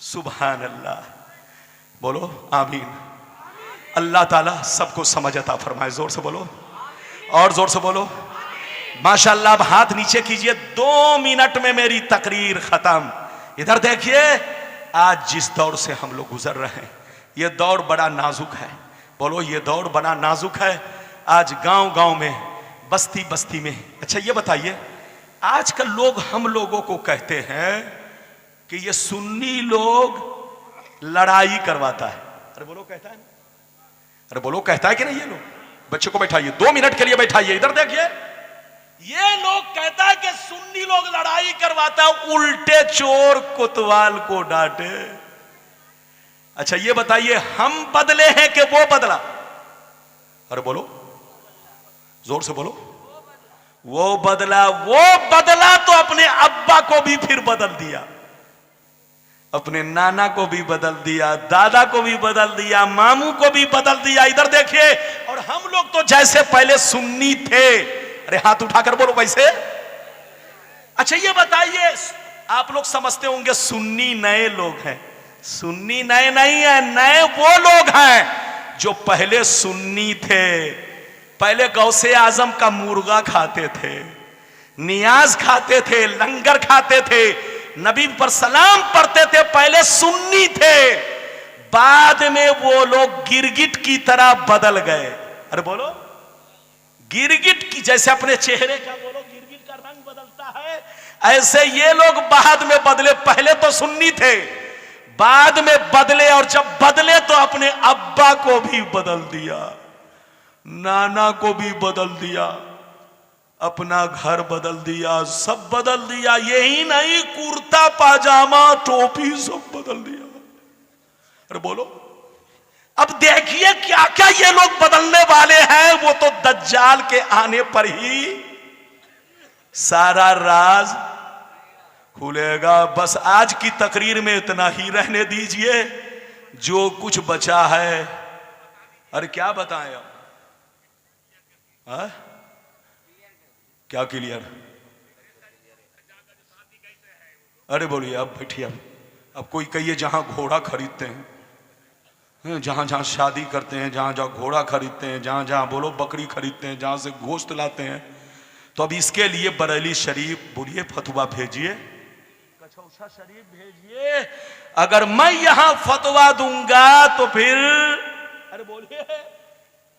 सुभान अल्लाह, बोलो आमीन। अल्लाह ताला सबको समझ अता फरमाए। जोर से बोलो, और जोर से बोलो माशाअल्लाह। अब हाथ नीचे कीजिए। 2 मिनट में मेरी तकरीर खत्म। इधर देखिए, आज जिस दौर से हम लोग गुजर रहे हैं, यह दौर बड़ा नाजुक है। बोलो, ये दौर बड़ा नाजुक है। आज गांव गांव में, बस्ती बस्ती में। अच्छा ये बताइए, आजकल लोग हम लोगों को कहते हैं कि ये सुन्नी लोग लड़ाई करवाता है। अरे बोलो, कहता है? अरे बोलो, कहता है कि नहीं? ये लोग, बच्चे को बैठाइए, 2 मिनट के लिए बैठाइए। इधर देखिए, ये लोग कहता है कि सुन्नी लोग लड़ाई करवाता है, उल्टे चोर कोतवाल को डांटे। अच्छा ये बताइए, हम बदले हैं कि वो बदला? अरे बोलो, जोर से बोलो, वो बदला। वो बदला तो अपने अब्बा को भी फिर बदल दिया, अपने नाना को भी बदल दिया, दादा को भी बदल दिया, मामू को भी बदल दिया। इधर देखिए, और हम लोग तो जैसे पहले सुन्नी थे, अरे हाथ उठाकर बोलो वैसे। अच्छा ये बताइए, आप लोग समझते होंगे सुन्नी नए लोग हैं। सुन्नी नए नहीं है, नए वो लोग हैं जो पहले सुन्नी थे, पहले गौसे आजम का मुर्गा खाते थे, नियाज खाते थे, लंगर खाते थे, नबी पर सलाम पढ़ते थे, पहले सुन्नी थे। बाद में वो लोग गिरगिट की तरह बदल गए। अरे बोलो, गिरगिट की जैसे अपने चेहरे का बोलो गिरगिट का रंग बदलता है, ऐसे ये लोग बाद में बदले। पहले तो सुन्नी थे, बाद में बदले, और जब बदले तो अपने अब्बा को भी बदल दिया, नाना को भी बदल दिया, अपना घर बदल दिया, सब बदल दिया। यही नहीं, कुर्ता पाजामा टोपी सब बदल दिया। अरे बोलो, अब देखिए क्या क्या ये लोग बदलने वाले हैं। वो तो दज्जाल के आने पर ही सारा राज खुलेगा। बस आज की तकरीर में इतना ही रहने दीजिए। जो कुछ बचा है, अरे क्या बताएं अब? हाँ? क्या क्लियर? अरे बोलिए, अब बैठिए। अब कोई कहिए जहां घोड़ा खरीदते हैं, जहां जहां शादी करते हैं, जहां जहां घोड़ा खरीदते हैं, जहां जहां बोलो बकरी खरीदते हैं, जहां से गोश्त लाते हैं, तो अब इसके लिए बरेली शरीफ बोलिए फतवा भेजिए, कचौसा शरीफ भेजिए। अगर मैं यहां फतवा दूंगा तो फिर अरे बोलिए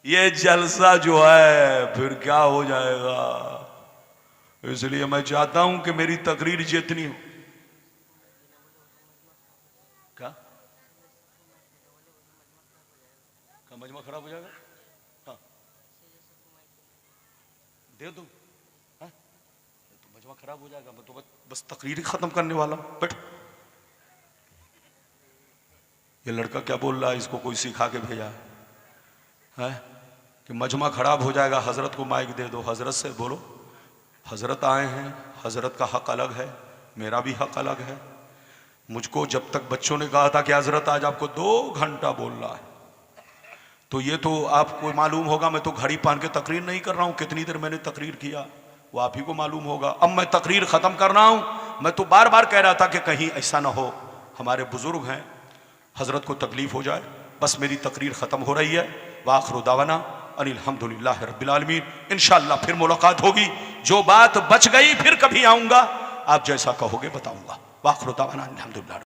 ये जलसा जो है फिर क्या हो जाएगा। इसलिए मैं चाहता हूं कि मेरी तकरीर जितनी हो, क्या मजमा खराब हो जाएगा? हाँ दे दो, हाँ? तो मजमा खराब हो जाएगा। मैं तो बस तकरीर ही खत्म करने वाला हूं। बैठ। ये लड़का क्या बोल रहा है? इसको कोई सिखा के भेजा है कि मजमा खराब हो जाएगा, हजरत को माइक दे दो। हजरत से बोलो, हजरत आए हैं, हजरत का हक अलग है, मेरा भी हक अलग है। मुझको जब तक बच्चों ने कहा था कि हजरत आज आपको 2 घंटा बोल रहा है, तो ये तो आपको मालूम होगा मैं तो घड़ी पहन के तकरीर नहीं कर रहा हूं। कितनी देर मैंने तकरीर किया वो आप ही को मालूम होगा। अब मैं तकरीर खत्म कर रहा हूं। मैं तो बार बार कह रहा था कि कहीं ऐसा ना हो, हमारे बुजुर्ग हैं, हजरत को तकलीफ हो जाए। बस मेरी तकरीर खत्म हो रही है। वाखिर दावाना अनिल हम्दुलिल्लाह रब्बिल आलमीन। इंशाअल्लाह फिर मुलाकात होगी। जो बात बच गई फिर कभी आऊंगा, आप जैसा कहोगे बताऊंगा। वाखिर दावाना अनिल हम्दुलिल्लाह।